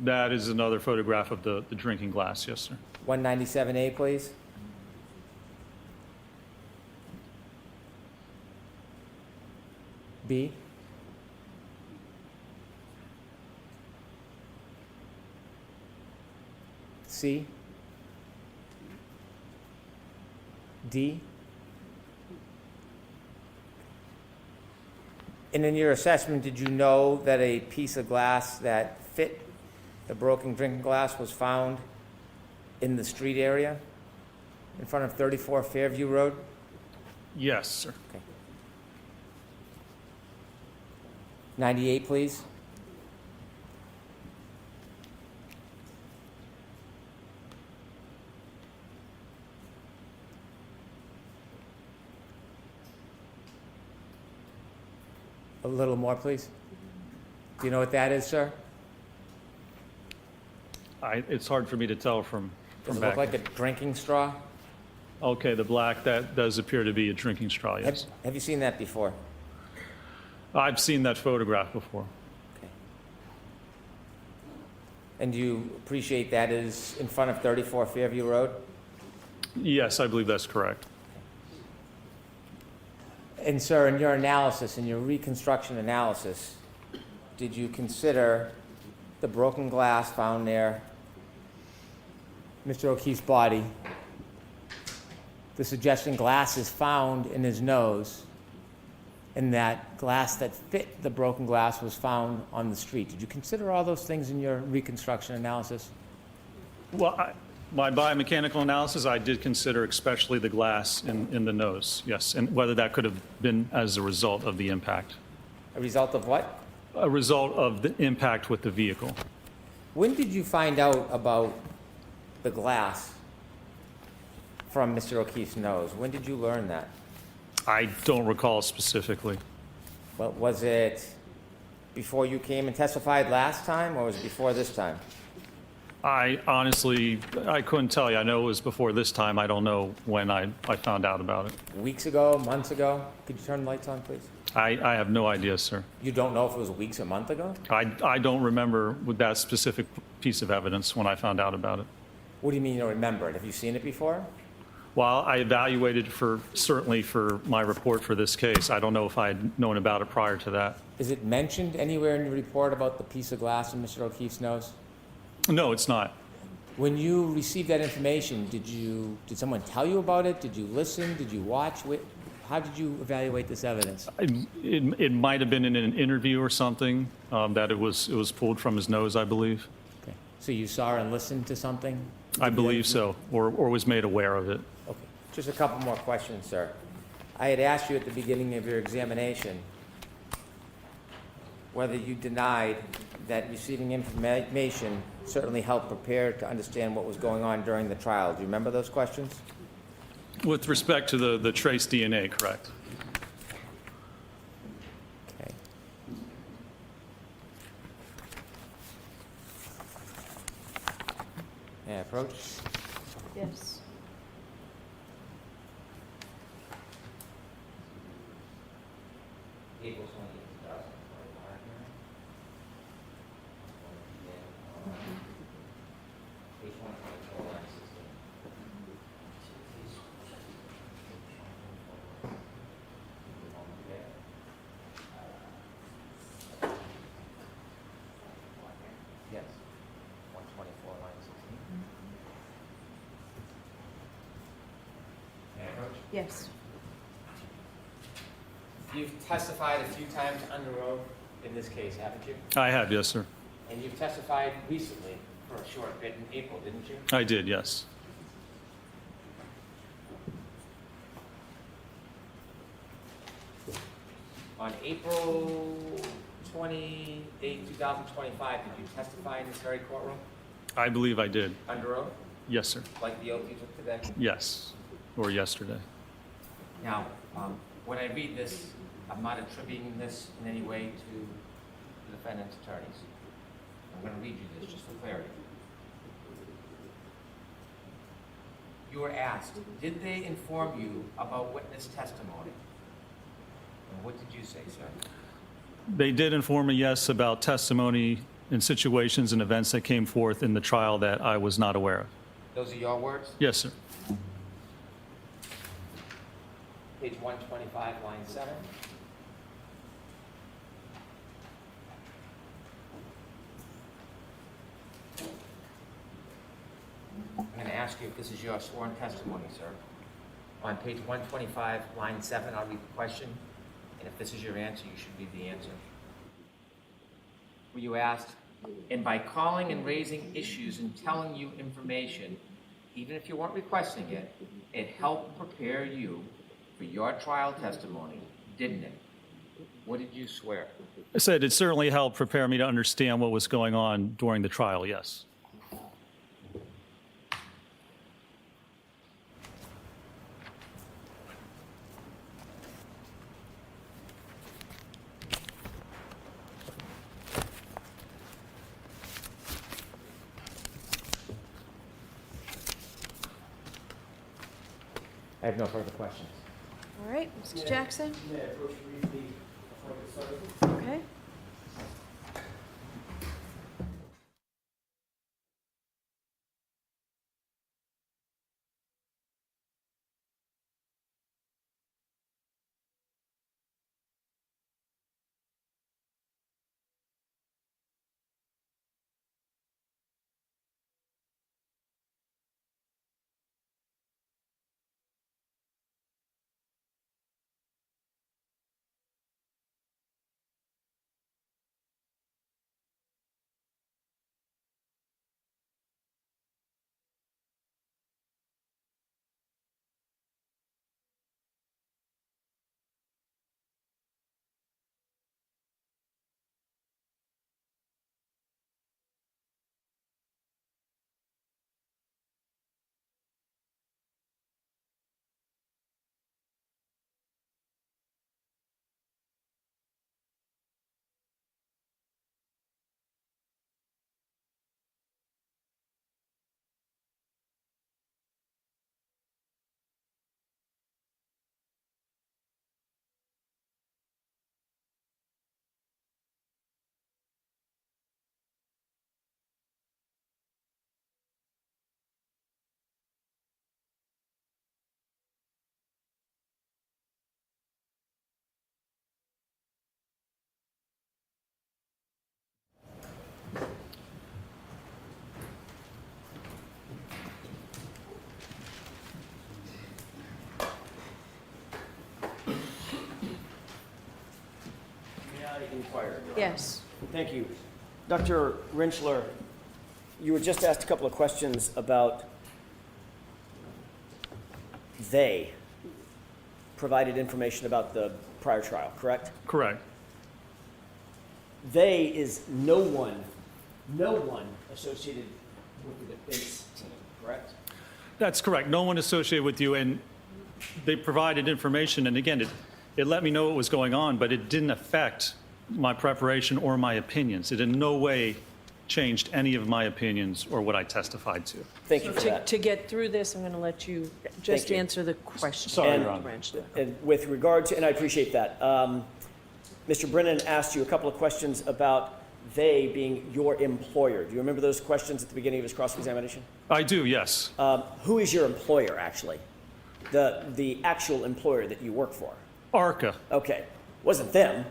That is another photograph of the drinking glass, yes, sir. 197A, please. B. C. D. And in your assessment, did you know that a piece of glass that fit the broken drinking glass was found in the street area in front of 34 Fairview Road? Yes, sir. 98, please. A little more, please. Do you know what that is, sir? It's hard for me to tell from Does it back. look like a drinking straw? Okay, the black, that does appear to be a drinking straw, Have, yes. have you seen that before? I've seen that photograph before. Okay. And do you appreciate that is in front of 34 Fairview Road? Yes, I believe that's correct. And sir, in your analysis, in your reconstruction analysis, did you consider the broken glass found near Mr. O'Keefe's body, the suggestion glass is found in his nose, and that glass that fit the broken glass was found on the street? Did you consider all those things in your reconstruction analysis? Well, my biomechanical analysis, I did consider especially the glass in the nose, yes, and whether that could have been as a result of the impact. A result of what? A result of the impact with the vehicle. When did you find out about the glass from Mr. O'Keefe's nose? When did you learn that? I don't recall specifically. Well, was it before you came and testified last time, or was it before this time? I honestly, I couldn't tell you. I know it was before this time. I don't know when I found out about it. Weeks ago, months ago? Could you turn the lights on, please? I have no idea, sir. You don't know if it was weeks or month ago? I don't remember with that specific piece of evidence when I found out about it. What do you mean you don't remember it? Have you seen it before? While I evaluated certainly for my report for this case, I don't know if I had known about it prior to that. Is it mentioned anywhere in your report about the piece of glass in Mr. O'Keefe's nose? No, it's not. When you received that information, did someone tell you about it? Did you listen? Did you watch? How did you evaluate this evidence? It might have been in an interview or something that it was pulled from his nose, I believe. Okay. So you saw and listened to something? I believe so, or was made aware of it. Okay. Just a couple more questions, sir. I had asked you at the beginning of your examination whether you denied that receiving information certainly helped prepare to understand what was going on during the trial. Do you remember those questions? With respect to the trace DNA, correct? Okay. May I approach? Yes. April 28, 2021. Page 124, line 16. Yes, 124, line 16. May I approach? Yes. You've testified a few times under oath in this case, haven't you? I have, yes, sir. And you've testified recently for a short bit in April, didn't you? I did, yes. On April 28, 2025, did you testify in this very courtroom I believe I did. under oath, Yes, sir. like the oath you took today? Yes, or yesterday. Now, when I read this, I'm not attributing this in any way to the defendant's attorneys. I'm going to read you this just for clarity. You were asked, did they inform you about witness testimony? And what did you say, sir? They did inform me, yes, about testimony in situations and events that came forth in the trial that I was not aware of. Those are your words? Yes, sir. Page 125, line 7. I'm going to ask you if this is your sworn testimony, sir. On page 125, line 7, I'll read the question, and if this is your answer, you should read the answer. Were you asked, and by calling and raising issues and telling you information, even if you weren't requesting it, it helped prepare you for your trial testimony, didn't it? What did you swear? I said it certainly helped prepare me to understand what was going on during the trial, yes. I have no further questions. All right, Mr. Jackson? May I approach briefly appointed sergeant? Okay. required. Yes. Thank you. Dr. Rentschler, you were just asked a couple of questions about they provided information about the prior trial, correct? Correct. They is no one associated with the defense team, correct? That's correct. No one associated with you, and they provided information, and again, it let me know what was going on, but it didn't affect my preparation or my opinions. It in no way changed any of my opinions or what I testified to. Thank you for To that. get through this, I'm going to let you just you. answer the question. Sorry, And- Your Honor. Rentschler. And with regard to, and I appreciate that, Mr. Brennan asked you a couple of questions about they being your employer. Do you remember those questions at the beginning of his cross-examination? I do, yes. Who is your employer, actually? The actual employer that you work for? ARCA. Okay. Wasn't them.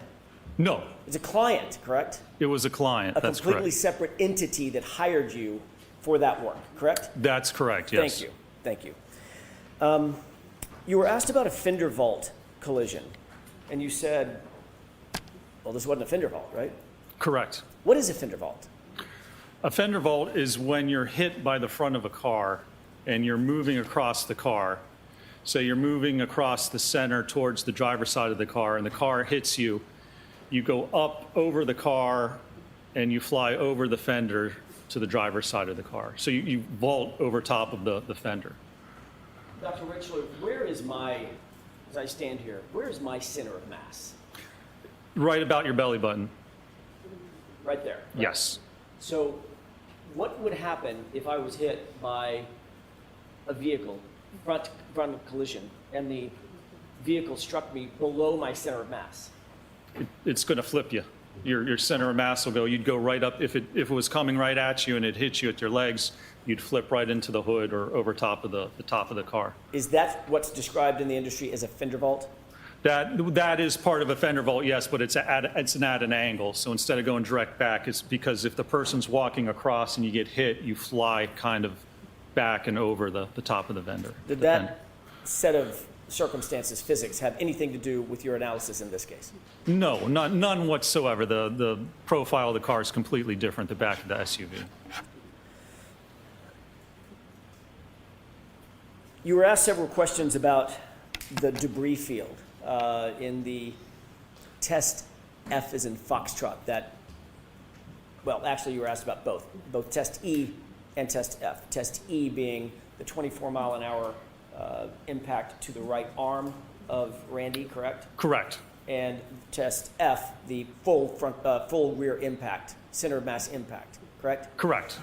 No, It's a client, correct? it was a client. A That's completely correct. separate entity that hired you for that work, correct? That's correct, yes. Thank you. Thank you. You were asked about a fender vault collision, and you said, well, this wasn't a fender vault, right? Correct. What is a fender vault? A fender vault is when you're hit by the front of a car and you're moving across the car. So you're moving across the center towards the driver's side of the car, and the car hits you. You go up over the car and you fly over the fender to the driver's side of the car. So you vault over top of the fender. Dr. Rentschler, where is my, as I stand here, where is my center of mass? Right about your belly button. Right there. Yes. So what would happen if I was hit by a vehicle, front collision, and the vehicle struck me below my center of mass? It's going to flip you. Your center of mass will go, you'd go right up, if it was coming right at you and it hit you at your legs, you'd flip right into the hood or over top of the top of the car. Is that what's described in the industry as a fender vault? That is part of a fender vault, yes, but it's at an angle. So instead of going direct back, it's because if the person's walking across and you get hit, you fly kind of back and over the top of the fender. Did that set of circumstances, physics, have anything to do with your analysis in this case? No, none whatsoever. The profile of the car is completely different, the back of the SUV. You were asked several questions about the debris field in the test F as in Foxtrot. Well, actually, you were asked about both test E and test F. Test E being the 24-mile-an-hour impact to the right arm of Randy, correct? Correct. And test F, the full rear impact, center of mass impact, correct? Correct.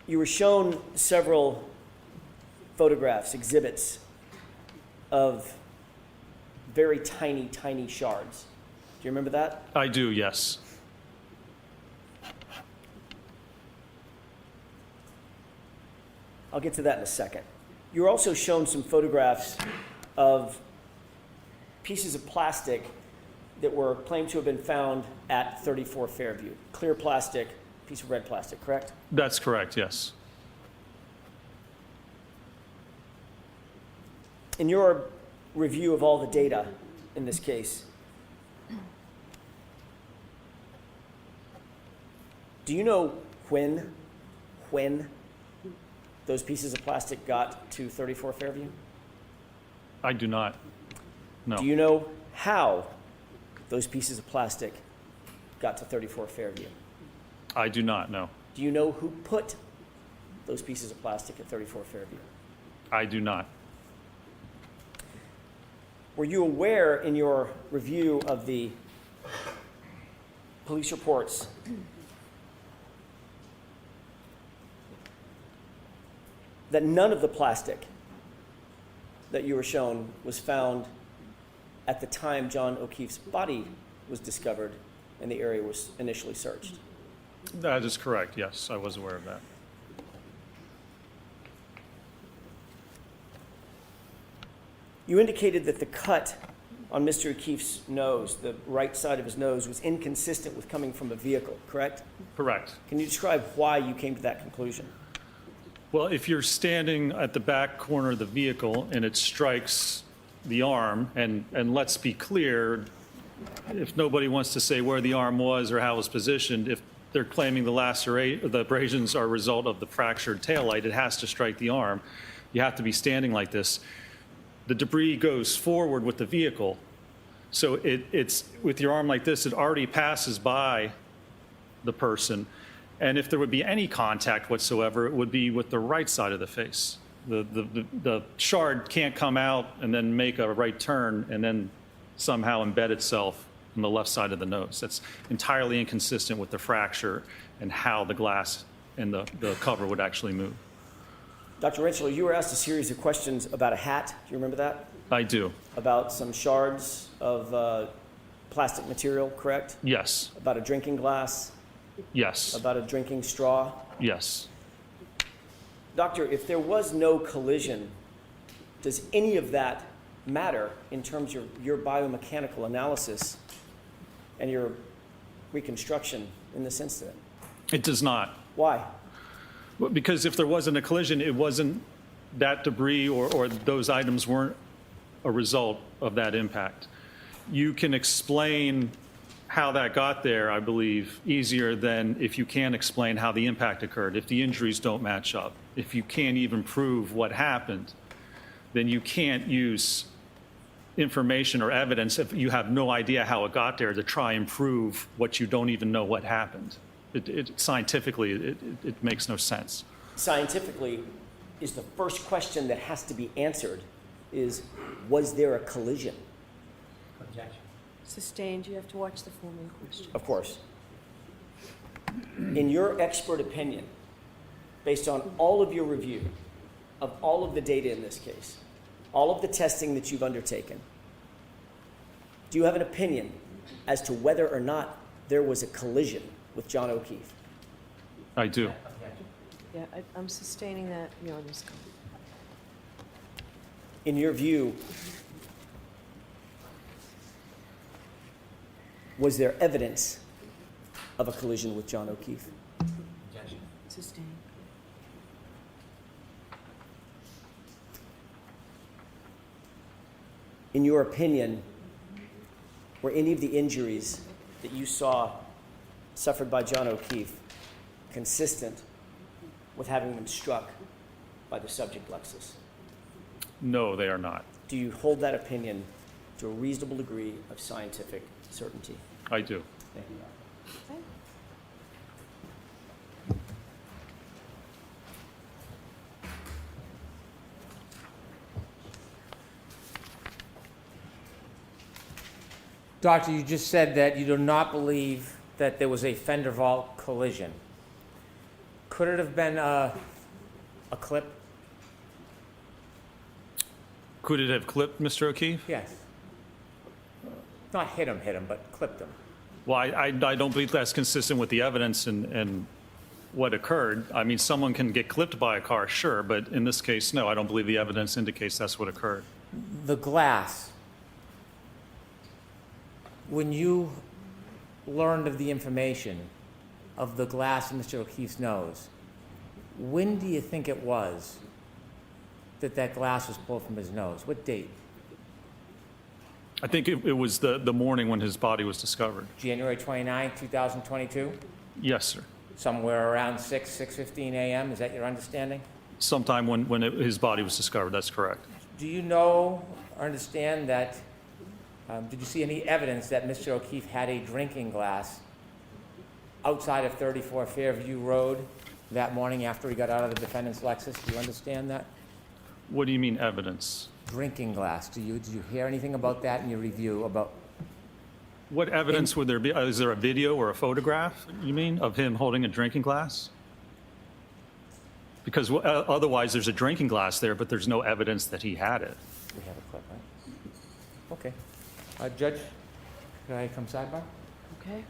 You were shown several photographs, exhibits of very tiny, tiny shards. Do you remember that? I do, yes. I'll get to that in a second. You were also shown some photographs of pieces of plastic that were claimed to have been found at 34 Fairview. Clear plastic, piece of red plastic, correct? That's correct, yes. In your review of all the data in this case, do you know when those pieces of plastic got to 34 Fairview? I do not. No. Do you know how those pieces of plastic got to 34 Fairview? I do not, no. Do you know who put those pieces of plastic at 34 Fairview? I do not. Were you aware in your review of the police reports that none of the plastic that you were shown was found at the time John O'Keefe's body was discovered and the area was initially searched? That is correct, yes. I was aware of that. You indicated that the cut on Mr. O'Keefe's nose, the right side of his nose, was inconsistent with coming from a vehicle, correct? Correct. Can you describe why you came to that conclusion? Well, if you're standing at the back corner of the vehicle and it strikes the arm, and let's be clear, if nobody wants to say where the arm was or how it was positioned, if they're claiming the abrasions are a result of the fractured taillight, it has to strike the arm. You have to be standing like this. The debris goes forward with the vehicle. So it's with your arm like this, it already passes by the person. And if there would be any contact whatsoever, it would be with the right side of the face. The shard can't come out and then make a right turn and then somehow embed itself on the left side of the nose. That's entirely inconsistent with the fracture and how the glass and the cover would actually move. Dr. Retrial, you were asked a series of questions about a hat. Do you remember that? I do. About some shards of plastic material, correct? Yes. About a drinking glass, Yes. about a drinking straw. Yes. Doctor, if there was no collision, does any of that matter in terms of your biomechanical analysis and your reconstruction in this incident? It does not. Why? Well, because if there wasn't a collision, it wasn't that debris or those items weren't a result of that impact. You can explain how that got there, I believe, easier than if you can't explain how the impact occurred, if the injuries don't match up. If you can't even prove what happened, then you can't use information or evidence if you have no idea how it got there to try and prove what you don't even know what happened. Scientifically, it makes no sense. Scientifically, is the first question that has to be answered is, was there a collision? Objection. Sustained, you have to watch the forming question. Of course. In your expert opinion, based on all of your review of all of the data in this case, all of the testing that you've undertaken, do you have an opinion as to whether or not there was a collision with John O'Keefe? I do. Objection. Yeah, I'm sustaining that, Your Honor's comment. In your view, was there evidence of a collision with John O'Keefe? Objection. Sustained. In your opinion, were any of the injuries that you saw suffered by John O'Keefe consistent with having been struck by the subject Lexus? No, they are not. Do you hold that opinion to a reasonable degree of scientific certainty? I do. Thank you, Doctor. Okay. Doctor, you just said that you do not believe that there was a fender vault collision. Could it have been a clip? Could it have clipped Mr. O'Keefe? Yes. Not hit him, but clipped him. Well, I don't believe that's consistent with the evidence and what occurred. I mean, someone can get clipped by a car, sure, but in this case, no, I don't believe the evidence indicates that's what occurred. The glass. When you learned of the information of the glass in Mr. O'Keefe's nose, when do you think it was that that glass was pulled from his nose? What date? I think it was the morning when his body was discovered. January 29, 2022? Yes, sir. Somewhere around 6:15 a.m., is that your understanding? Sometime when his body was discovered, that's correct. Do you know or understand that, did you see any evidence that Mr. O'Keefe had a drinking glass outside of 34 Fairview Road that morning after he got out of the defendant's Lexus? Do you understand that? What do you mean evidence? Drinking glass. Did you hear anything about that in your review about? What evidence would there be? Is there a video or a photograph, you mean, of him holding a drinking glass? Because otherwise there's a drinking glass there, but there's no evidence that he had it. We have a clip, right? Okay. Judge, could I come sidebar? Okay.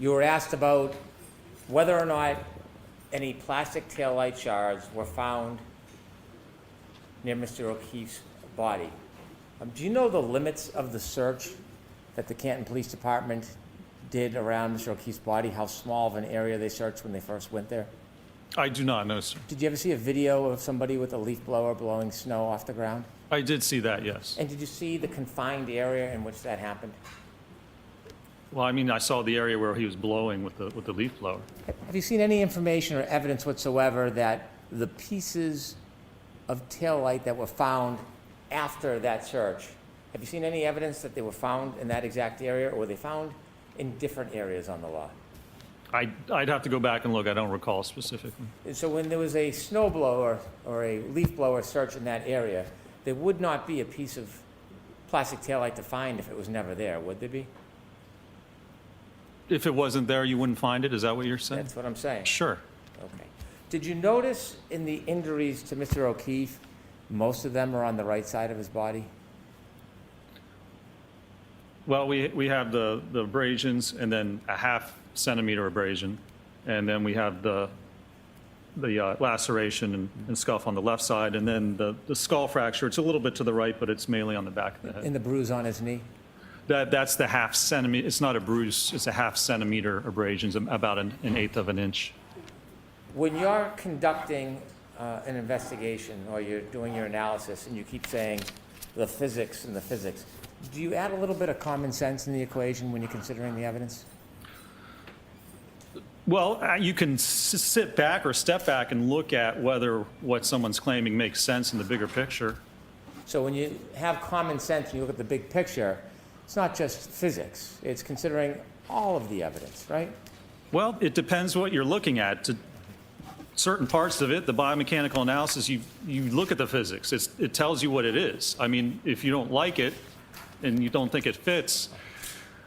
You were asked about whether or not any plastic taillight shards were found near Mr. O'Keefe's body. Do you know the limits of the search that the Canton Police Department did around Mr. O'Keefe's body? How small of an area they searched when they first went there? I do not know, sir. Did you ever see a video of somebody with a leaf blower blowing snow off the ground? I did see that, yes. And did you see the confined area in which that happened? Well, I mean, I saw the area where he was blowing with the leaf blower. Have you seen any information or evidence whatsoever that the pieces of taillight that were found after that search, have you seen any evidence that they were found in that exact area, or were they found in different areas on the lot? I'd have to go back and look. I don't recall specifically. And so when there was a snow blower or a leaf blower search in that area, there would not be a piece of plastic taillight to find if it was never there, would there be? If it wasn't there, you wouldn't find it? Is that what you're saying? That's what I'm saying. Sure. Okay. Did you notice in the injuries to Mr. O'Keefe, most of them are on the right side of his body? Well, we have the abrasions and then a half-centimeter abrasion, and then we have the laceration and scuff on the left side, and then the skull fracture. It's a little bit to the right, but it's mainly on the back of the head. And the bruise on his knee? That's the half-centimeter. It's not a bruise. It's a half-centimeter abrasions, about an eighth of an inch. When you're conducting an investigation or you're doing your analysis and you keep saying the physics and the physics, do you add a little bit of common sense in the equation when you're considering the evidence? Well, you can sit back or step back and look at whether what someone's claiming makes sense in the bigger picture. So when you have common sense and you look at the big picture, it's not just physics. It's considering all of the evidence, right? Well, it depends what you're looking at. To certain parts of it, the biomechanical analysis, you look at the physics. It tells you what it is. I mean, if you don't like it and you don't think it fits,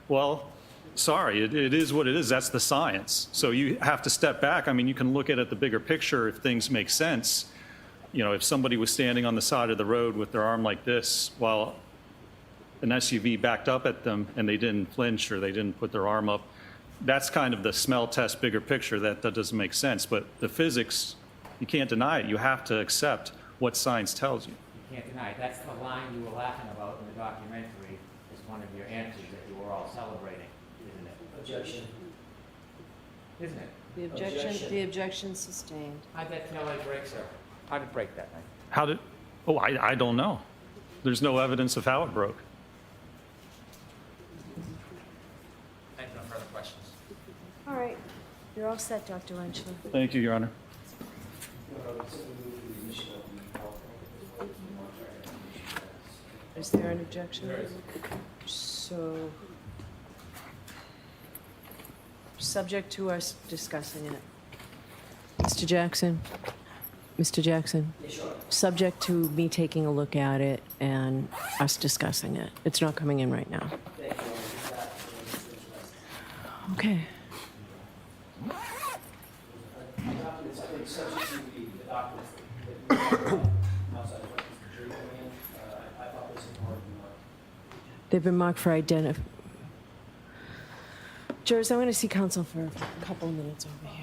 well, sorry, it is what it is. That's the science. So you have to step back. I mean, you can look at it the bigger picture if things make sense. You know, if somebody was standing on the side of the road with their arm like this while an SUV backed up at them and they didn't flinch or they didn't put their arm up, that's kind of the smell test bigger picture. That doesn't make sense. But the physics, you can't deny it. You have to accept what science tells you. You can't deny it. That's the line you were laughing about in the documentary is one of your answers that you were all celebrating, isn't it? Objection. Isn't it? The objection sustained. How'd that taillight break, sir? How'd it break that night? How did, oh, I don't know. There's no evidence of how it broke. I have no further questions. All right, you're all set, Dr. Wenchler. Thank you, Your Honor. Is there an objection? So, subject to us discussing it. Mr. Jackson? Mr. Jackson? Subject to me taking a look at it and us discussing it. It's not coming in right now. Okay. Documents, I think, subject to the documents that outside of what Mr. Jury coming in, I thought this was more than They've been marked for identity. Jurors, I'm going to see counsel for a couple of minutes over here.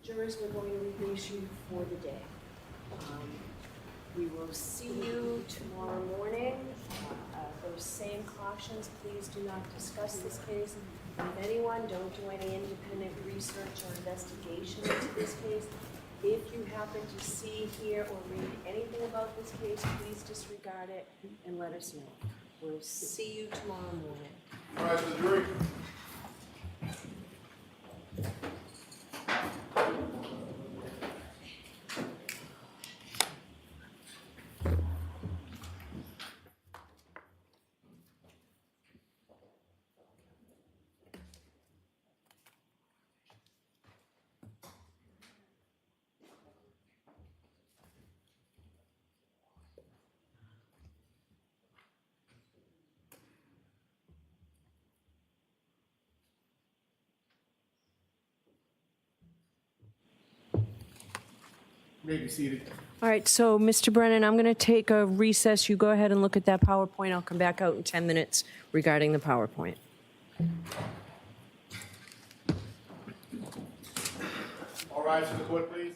Jurors, we're going to release you for the day. We will see you tomorrow morning. Those same cautions, please do not discuss this case with anyone. Don't do any independent research or investigation into this case. If you happen to see, hear, or read anything about this case, please disregard it and let us know. We'll see you tomorrow morning. All right, the jury. You may be seated. All right, so Mr. Brennan, I'm going to take a recess. You go ahead and look at that PowerPoint. I'll come back out in 10 minutes regarding the PowerPoint. All rise to the court, please.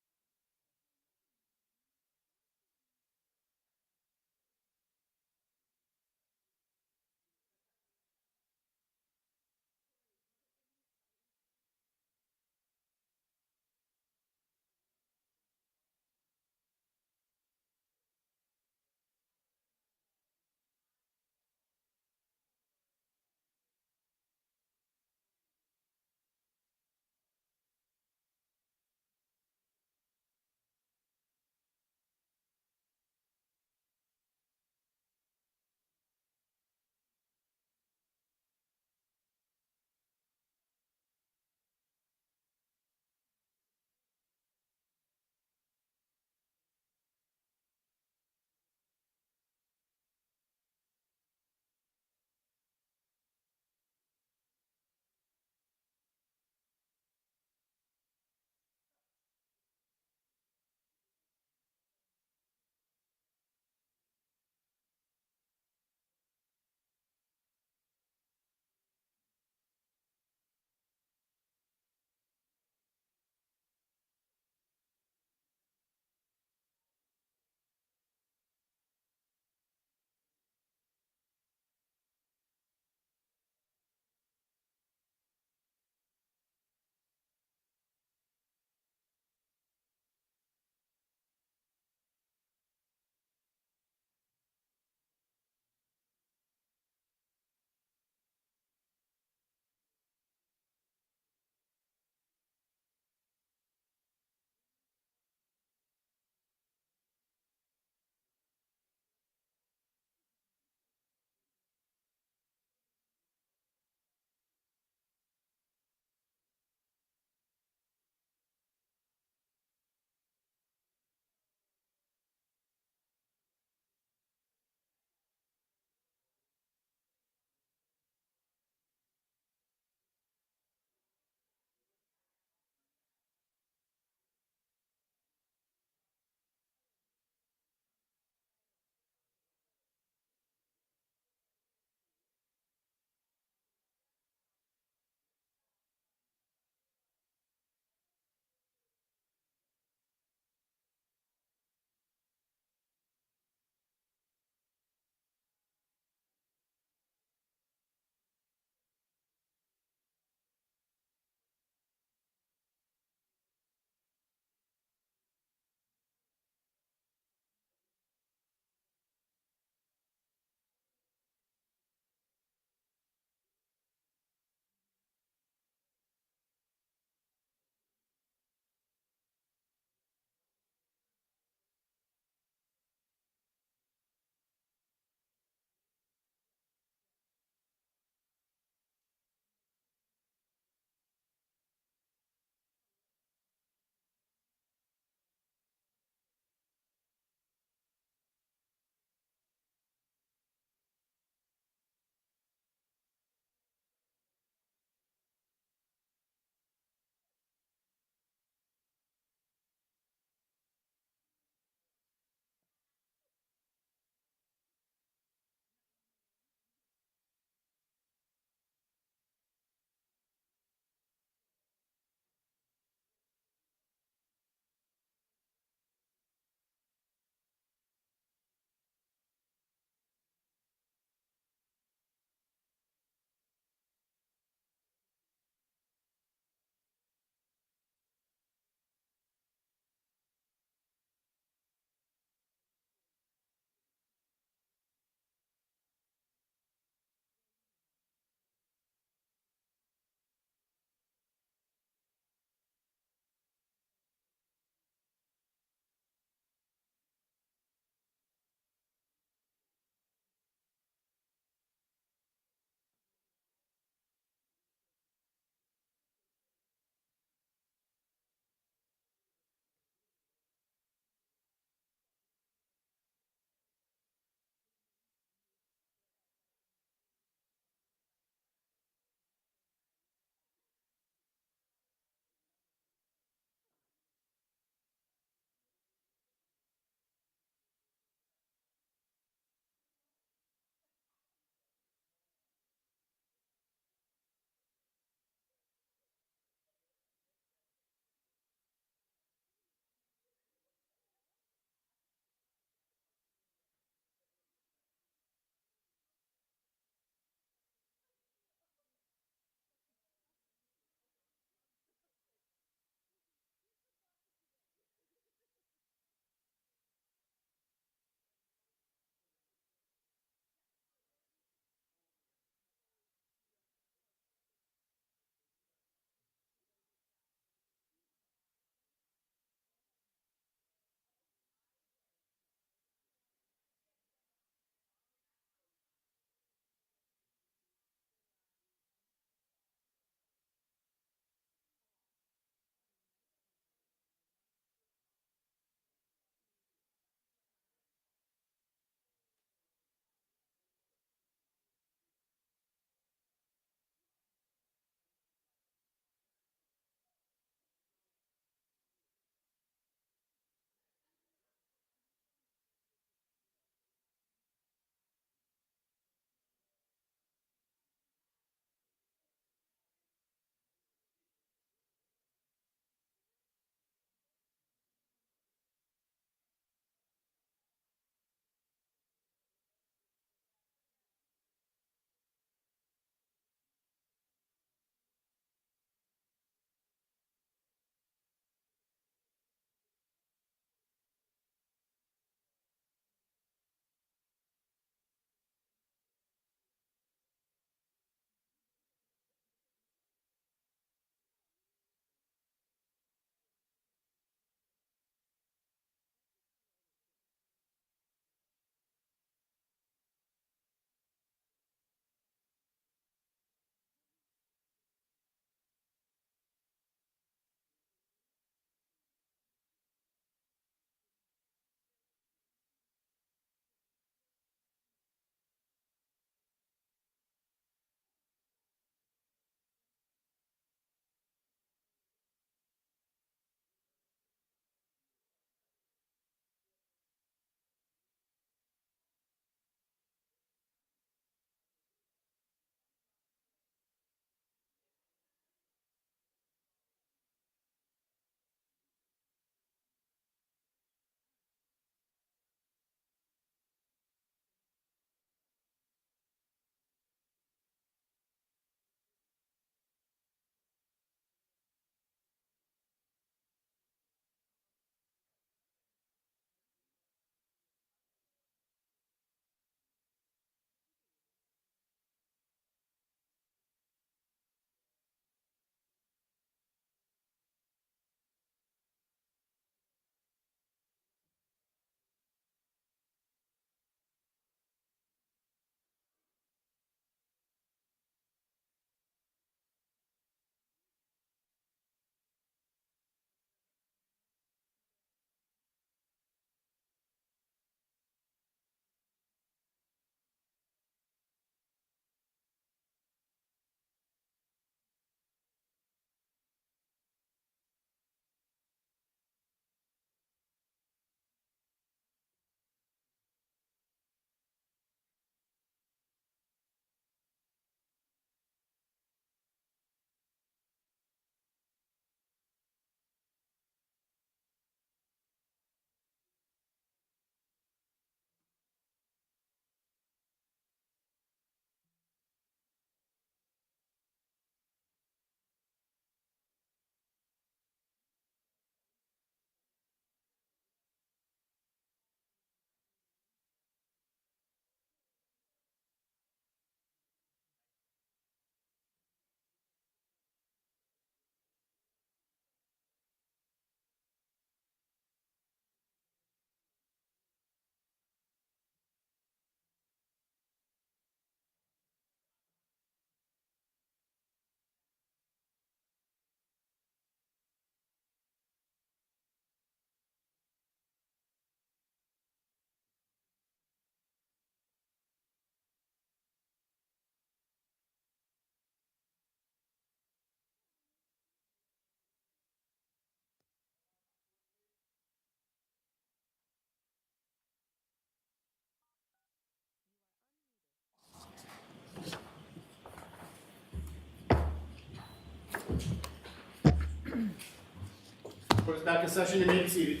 Put us back in session, you may be seated.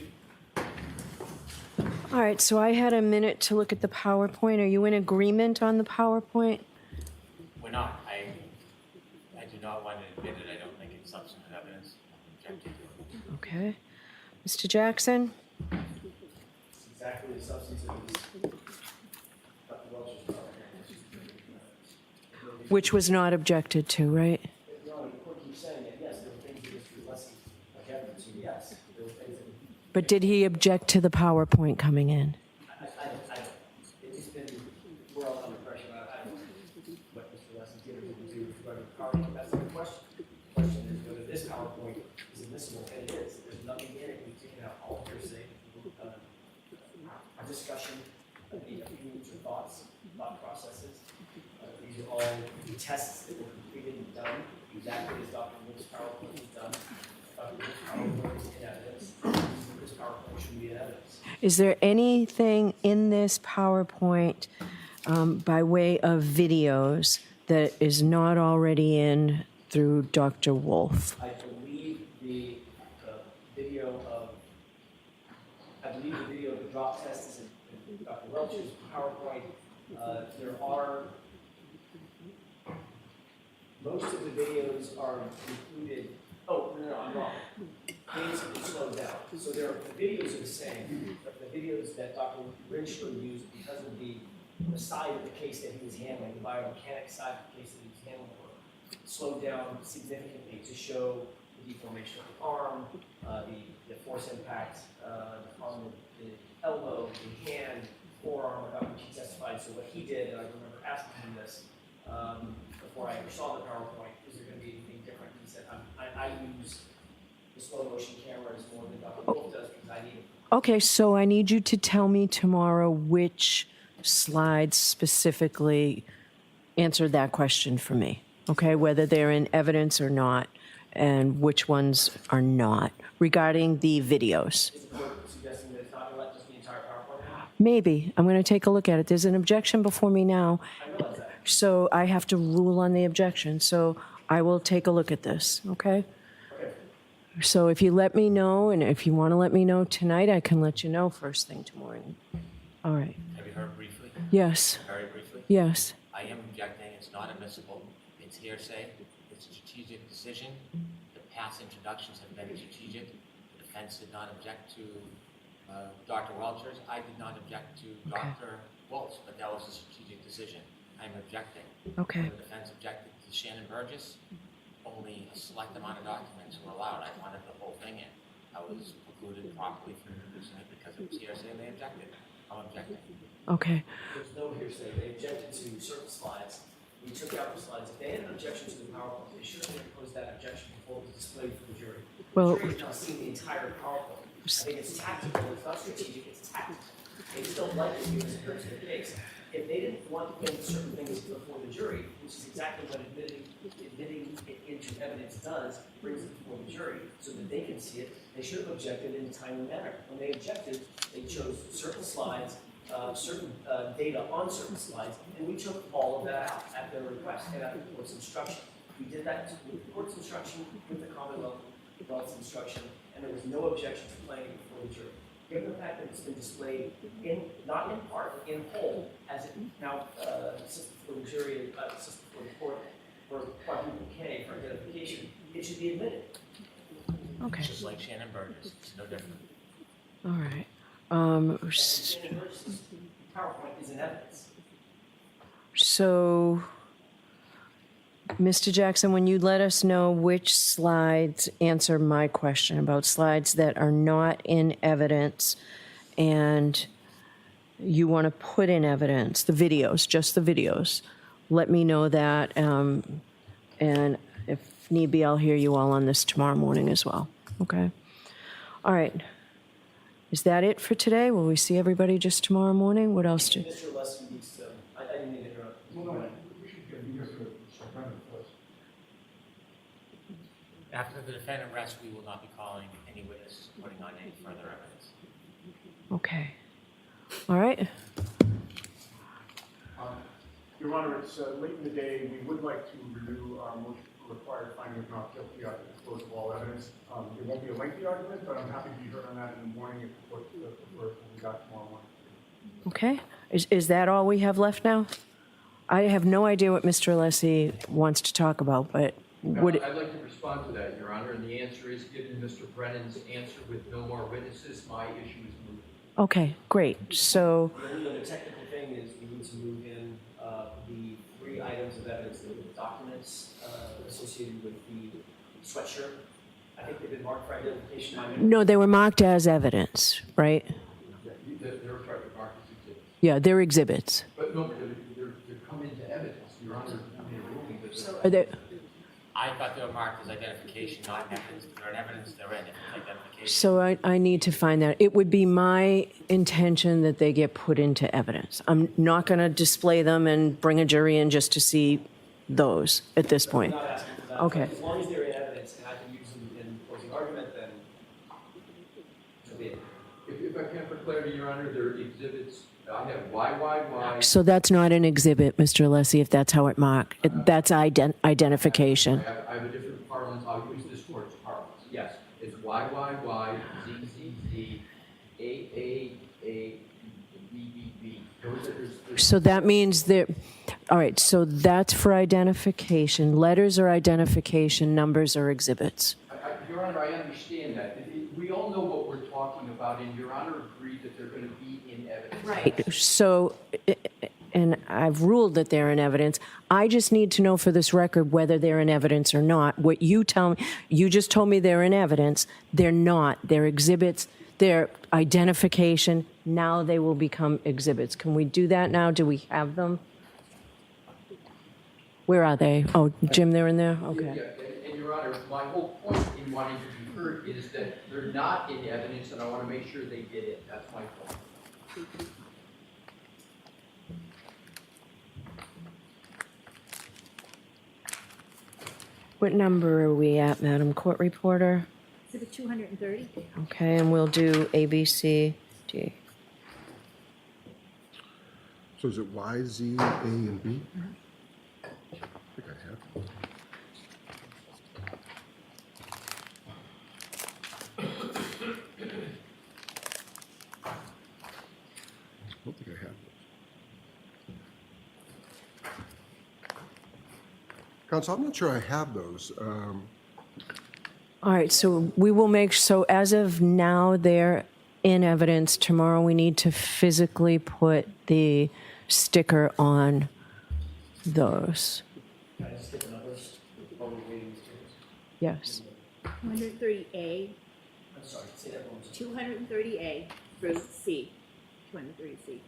All right, so I had a minute to look at the PowerPoint. Are you in agreement on the PowerPoint? We're not. I do not want to admit it. I don't think it's substantive evidence. Objective. Okay. Mr. Jackson? It's exactly the substance of this. Dr. Welch's PowerPoint. Which was not objected to, right? No, the court keeps saying that, yes, there were things that Mr. Leslie objected to, yes. There were things that, But did he object to the PowerPoint coming in? I don't. It's been, we're all under pressure. I don't know what Mr. Leslie did or didn't do regarding the PowerPoint. That's the question. The question is whether this PowerPoint is admissible, and it is. There's nothing in it. We've taken out all hearsay, discussion, any opinions or thoughts, thought processes. These are all tests that were completed and done, exactly as Dr. Wolf's PowerPoint was done. Dr. Wolf's PowerPoint is in evidence. This PowerPoint should be in evidence. Is there anything in this PowerPoint by way of videos that is not already in through Dr. Wolf? I believe the video of, the drop test is in Dr. Welch's PowerPoint. There are, most of the videos are included, no, I'm wrong. Things have been slowed down. So the videos are the same, but the videos that Dr. Retrial used because of the side of the case that he was handling, the biomechanics side of the case that he was handling, were slowed down significantly to show the deformation of the arm, the force impact on the elbow, the hand, forearm, about which he testified. So what he did, and I remember asking him this before I ever saw the PowerPoint, is there going to be anything different? He said, I use the slow motion cameras more than Dr. Wolf does because I need it. Okay, so I need you to tell me tomorrow which slides specifically answer that question for me, okay? Whether they're in evidence or not, and which ones are not, regarding the videos. Is the court suggesting that it's not going to let just the entire PowerPoint? Maybe. I'm going to take a look at it. There's an objection before me now, I realize that. so I have to rule on the objection. So I will take a look at this, okay? Okay. So if you let me know, and if you want to let me know tonight, I can let you know first thing tomorrow. All right. Have you heard briefly? Yes. Very briefly? Yes. I am objecting. It's not admissible. It's hearsay. It's a strategic decision. The past introductions have been strategic. The defense did not object to Dr. Welchers. I did not object to Dr. Wolf's, but that was a strategic decision. I'm objecting. Okay. The defense objected to Shannon Burgess. Only a select amount of documents were allowed. I wanted the whole thing in. I was precluded properly from introducing it because it was hearsay and they objected. I'm objecting. Okay. There's no hearsay. They objected to certain slides. We took out the slides. If they had an objection to the PowerPoint, they should have interposed that objection before it was displayed for the jury. Well- The jury has now seen the entire PowerPoint. I think it's tactical. It's not strategic. It's tactical. They still like to do this appearance of the case. If they didn't want to bring certain things before the jury, which is exactly what admitting it into evidence does, brings it before the jury so that they can see it, they should have objected in a timely manner. When they objected, they chose certain slides, certain data on certain slides, and we took all of that out at their request and at the court's instruction. We did that with the court's instruction, with the Commonwealth's instruction, and there was no objection to playing it before the jury. Given the fact that it's been displayed not in part, in whole, as it now sits before the jury, sits before the court for quadruple K for identification, it should be admitted. Okay. Just like Shannon Burgess. It's no different. All right. Shannon Burgess's PowerPoint is in evidence. So, Mr. Jackson, when you let us know which slides answer my question about slides that are not in evidence and you want to put in evidence, the videos, just the videos, let me know that. And if need be, I'll hear you all on this tomorrow morning as well. Okay? All right. Is that it for today? Will we see everybody just tomorrow morning? What else do? Mr. Leslie needs to, I didn't mean to interrupt. We should get you to Sacramento first. After the defendant rests, we will not be calling any witnesses, putting on any further evidence. Okay. All right. Your Honor, it's late in the day. We would like to renew our motion to required finding of not guilty at the close of all evidence. It won't be a lengthy argument, but I'm happy to be heard on that in the morning if the court prefers when we got tomorrow morning. Okay. Is that all we have left now? I have no idea what Mr. Alessi wants to talk about, but would, I'd like to respond to that, Your Honor, and the answer is, given Mr. Brennan's answer with no more witnesses, my issue is moved. okay, great. So, The only other technical thing is we need to move in the 3 items of evidence, the documents associated with the sweatshirt. I think they've been marked for identification. no, they were marked as evidence, right? They're right, Mark is exhibits. Yeah, they're exhibits. But no, they're come into evidence, Your Honor, I mean, ruling that they're. Are they, I thought they were marked as identification, not evidence. If they're in evidence, they're in. If it's identification. so I need to find that. It would be my intention that they get put into evidence. I'm not going to display them and bring a jury in just to see those at this point. I'm not asking for that. Okay. As long as they're in evidence and I can use them in closing argument, then so be it. If I can, for clarity, Your Honor, they're exhibits. I have Y. So that's not an exhibit, Mr. Alessi, if that's how it marked. That's identification. I have a different parlance. I'll use this court's parlance. Yes, it's YYY, ZZZ, AAA, BBB. There's So that means there, all right, so that's for identification. Letters are identification, numbers are exhibits. Your Honor, I understand that. We all know what we're talking about, and Your Honor agreed that they're going to be in evidence. Right. So, and I've ruled that they're in evidence. I just need to know for this record whether they're in evidence or not. What you tell me, you just told me they're in evidence. They're not. They're exhibits. They're identification. Now they will become exhibits. Can we do that now? Do we have them? Where are they? Oh, Jim, they're in there? Okay. Yeah, and Your Honor, my whole point in wanting to be heard is that they're not in evidence, and I want to make sure they get it. That's my point. What number are we at, Madam Court Reporter? Exhibit 230. Okay, and we'll do A, B, C, D. So is it Y, Z, A, and B? I think I have them. I don't think I have those. Counsel, I'm not sure I have those. All right, so we will make, so as of now, they're in evidence. Tomorrow, we need to physically put the sticker on those. Can I just get the numbers while we're waiting? Yes. 230A, I'm sorry, say that one more time. 230A through C. 230C.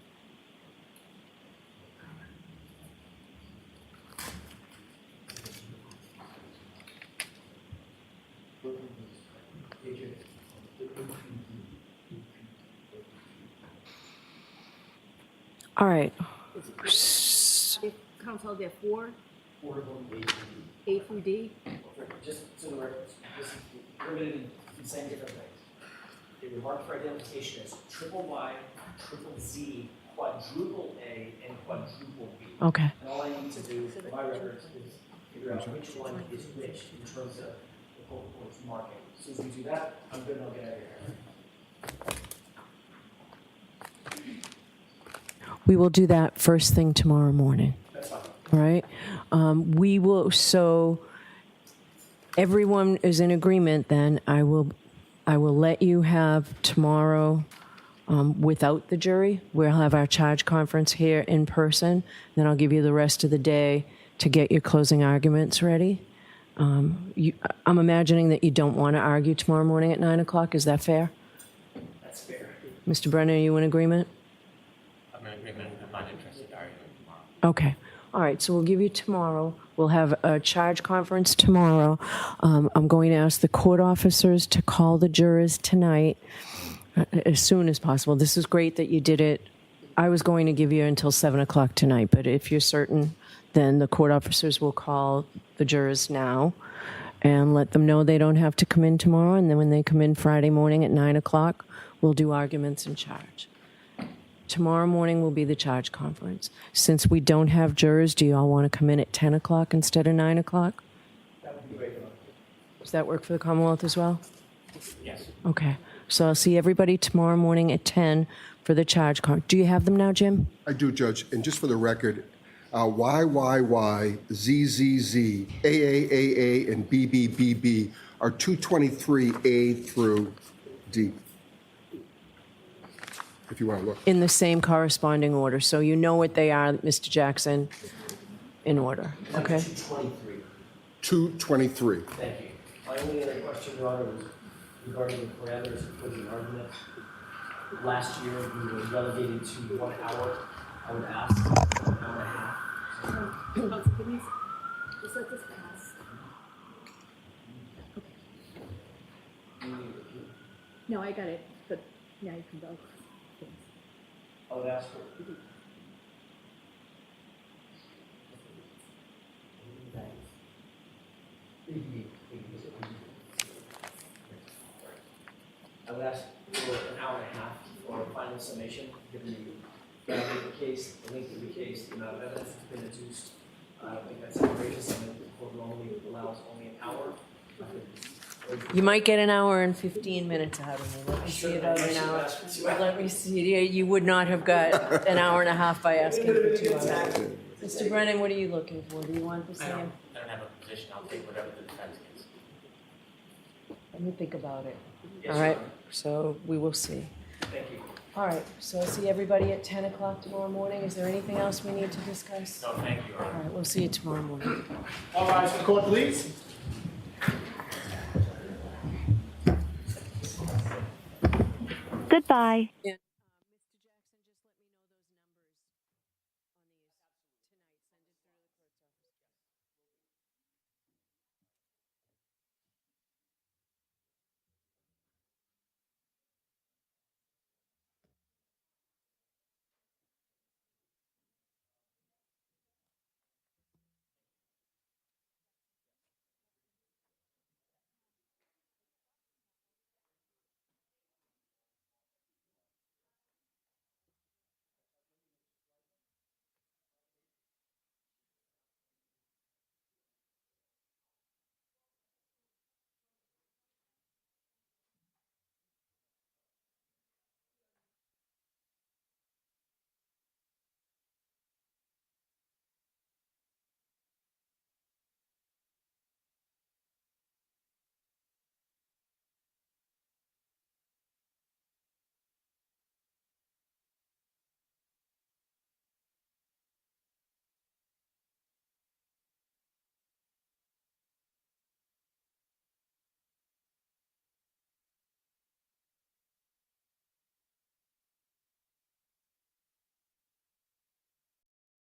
All right. Council, there are 4, Four of them, A through D. just so the record, this is limited in saying different things. They were marked for identification as triple Y, triple Z, quadruple A, and quadruple B. Okay. And all I need to do for my records is figure out which one is which in terms of the whole court's marking. As soon as we do that, I'm good and I'll get out of here. We will do that first thing tomorrow morning. That's fine. All right? We will, so everyone is in agreement then. I will let you have tomorrow without the jury. We'll have our charge conference here in person. Then I'll give you the rest of the day to get your closing arguments ready. I'm imagining that you don't want to argue tomorrow morning at 9 o'clock. Is that fair? That's fair. Mr. Brennan, are you in agreement? I'm in agreement. I'm not interested in arguing tomorrow. Okay. All right, so we'll give you tomorrow. We'll have a charge conference tomorrow. I'm going to ask the court officers to call the jurors tonight as soon as possible. This is great that you did it. I was going to give you until 7 o'clock tonight, but if you're certain, then the court officers will call the jurors now and let them know they don't have to come in tomorrow. And then when they come in Friday morning at 9 o'clock, we'll do arguments and charge. Tomorrow morning will be the charge conference. Since we don't have jurors, do you all want to come in at 10 o'clock instead of 9 o'clock? That Does that work for the Commonwealth as well? Yes. Okay. So I'll see everybody tomorrow morning at 10 for the charge card. Do you have them now, Jim? I do, Judge, and just for the record, YYY, ZZZ, AAAA, and BBBB are 223A through D. If you want to look. In the same corresponding order. So you know what they are, Mr. Jackson, in order. Okay? 223. 223. Thank you. My only other question, Your Honor, was regarding the parameters of closing argument. Last year, we were relegated to 1 hour. I would ask, 1 hour and a half. Oh, give me, just let this pass. No, I got it, but now you can go. Thanks. I would ask for. I would ask for an hour and a half for a final summation, given the gravity of the case, the length of the case, the amount of evidence that's been adduced. I don't think that's outrageous. I think the court normally allows only an hour. You might get an hour and 15 minutes out of me. Let me see about an hour. Let me see. You would not have got an hour and a half by asking for 2 hours. Mr. Brennan, what are you looking for? Do you want the same? I don't have a position. I'll take whatever the defense gets. Let me think about it. Yes, All Your right, Honor. so we will see. Thank you. All right, so I'll see everybody at 10 o'clock tomorrow morning. Is there anything else we need to discuss? No, thank you, Your Honor. All right, we'll see you tomorrow morning. All rise for the court, please. Goodbye. Yeah.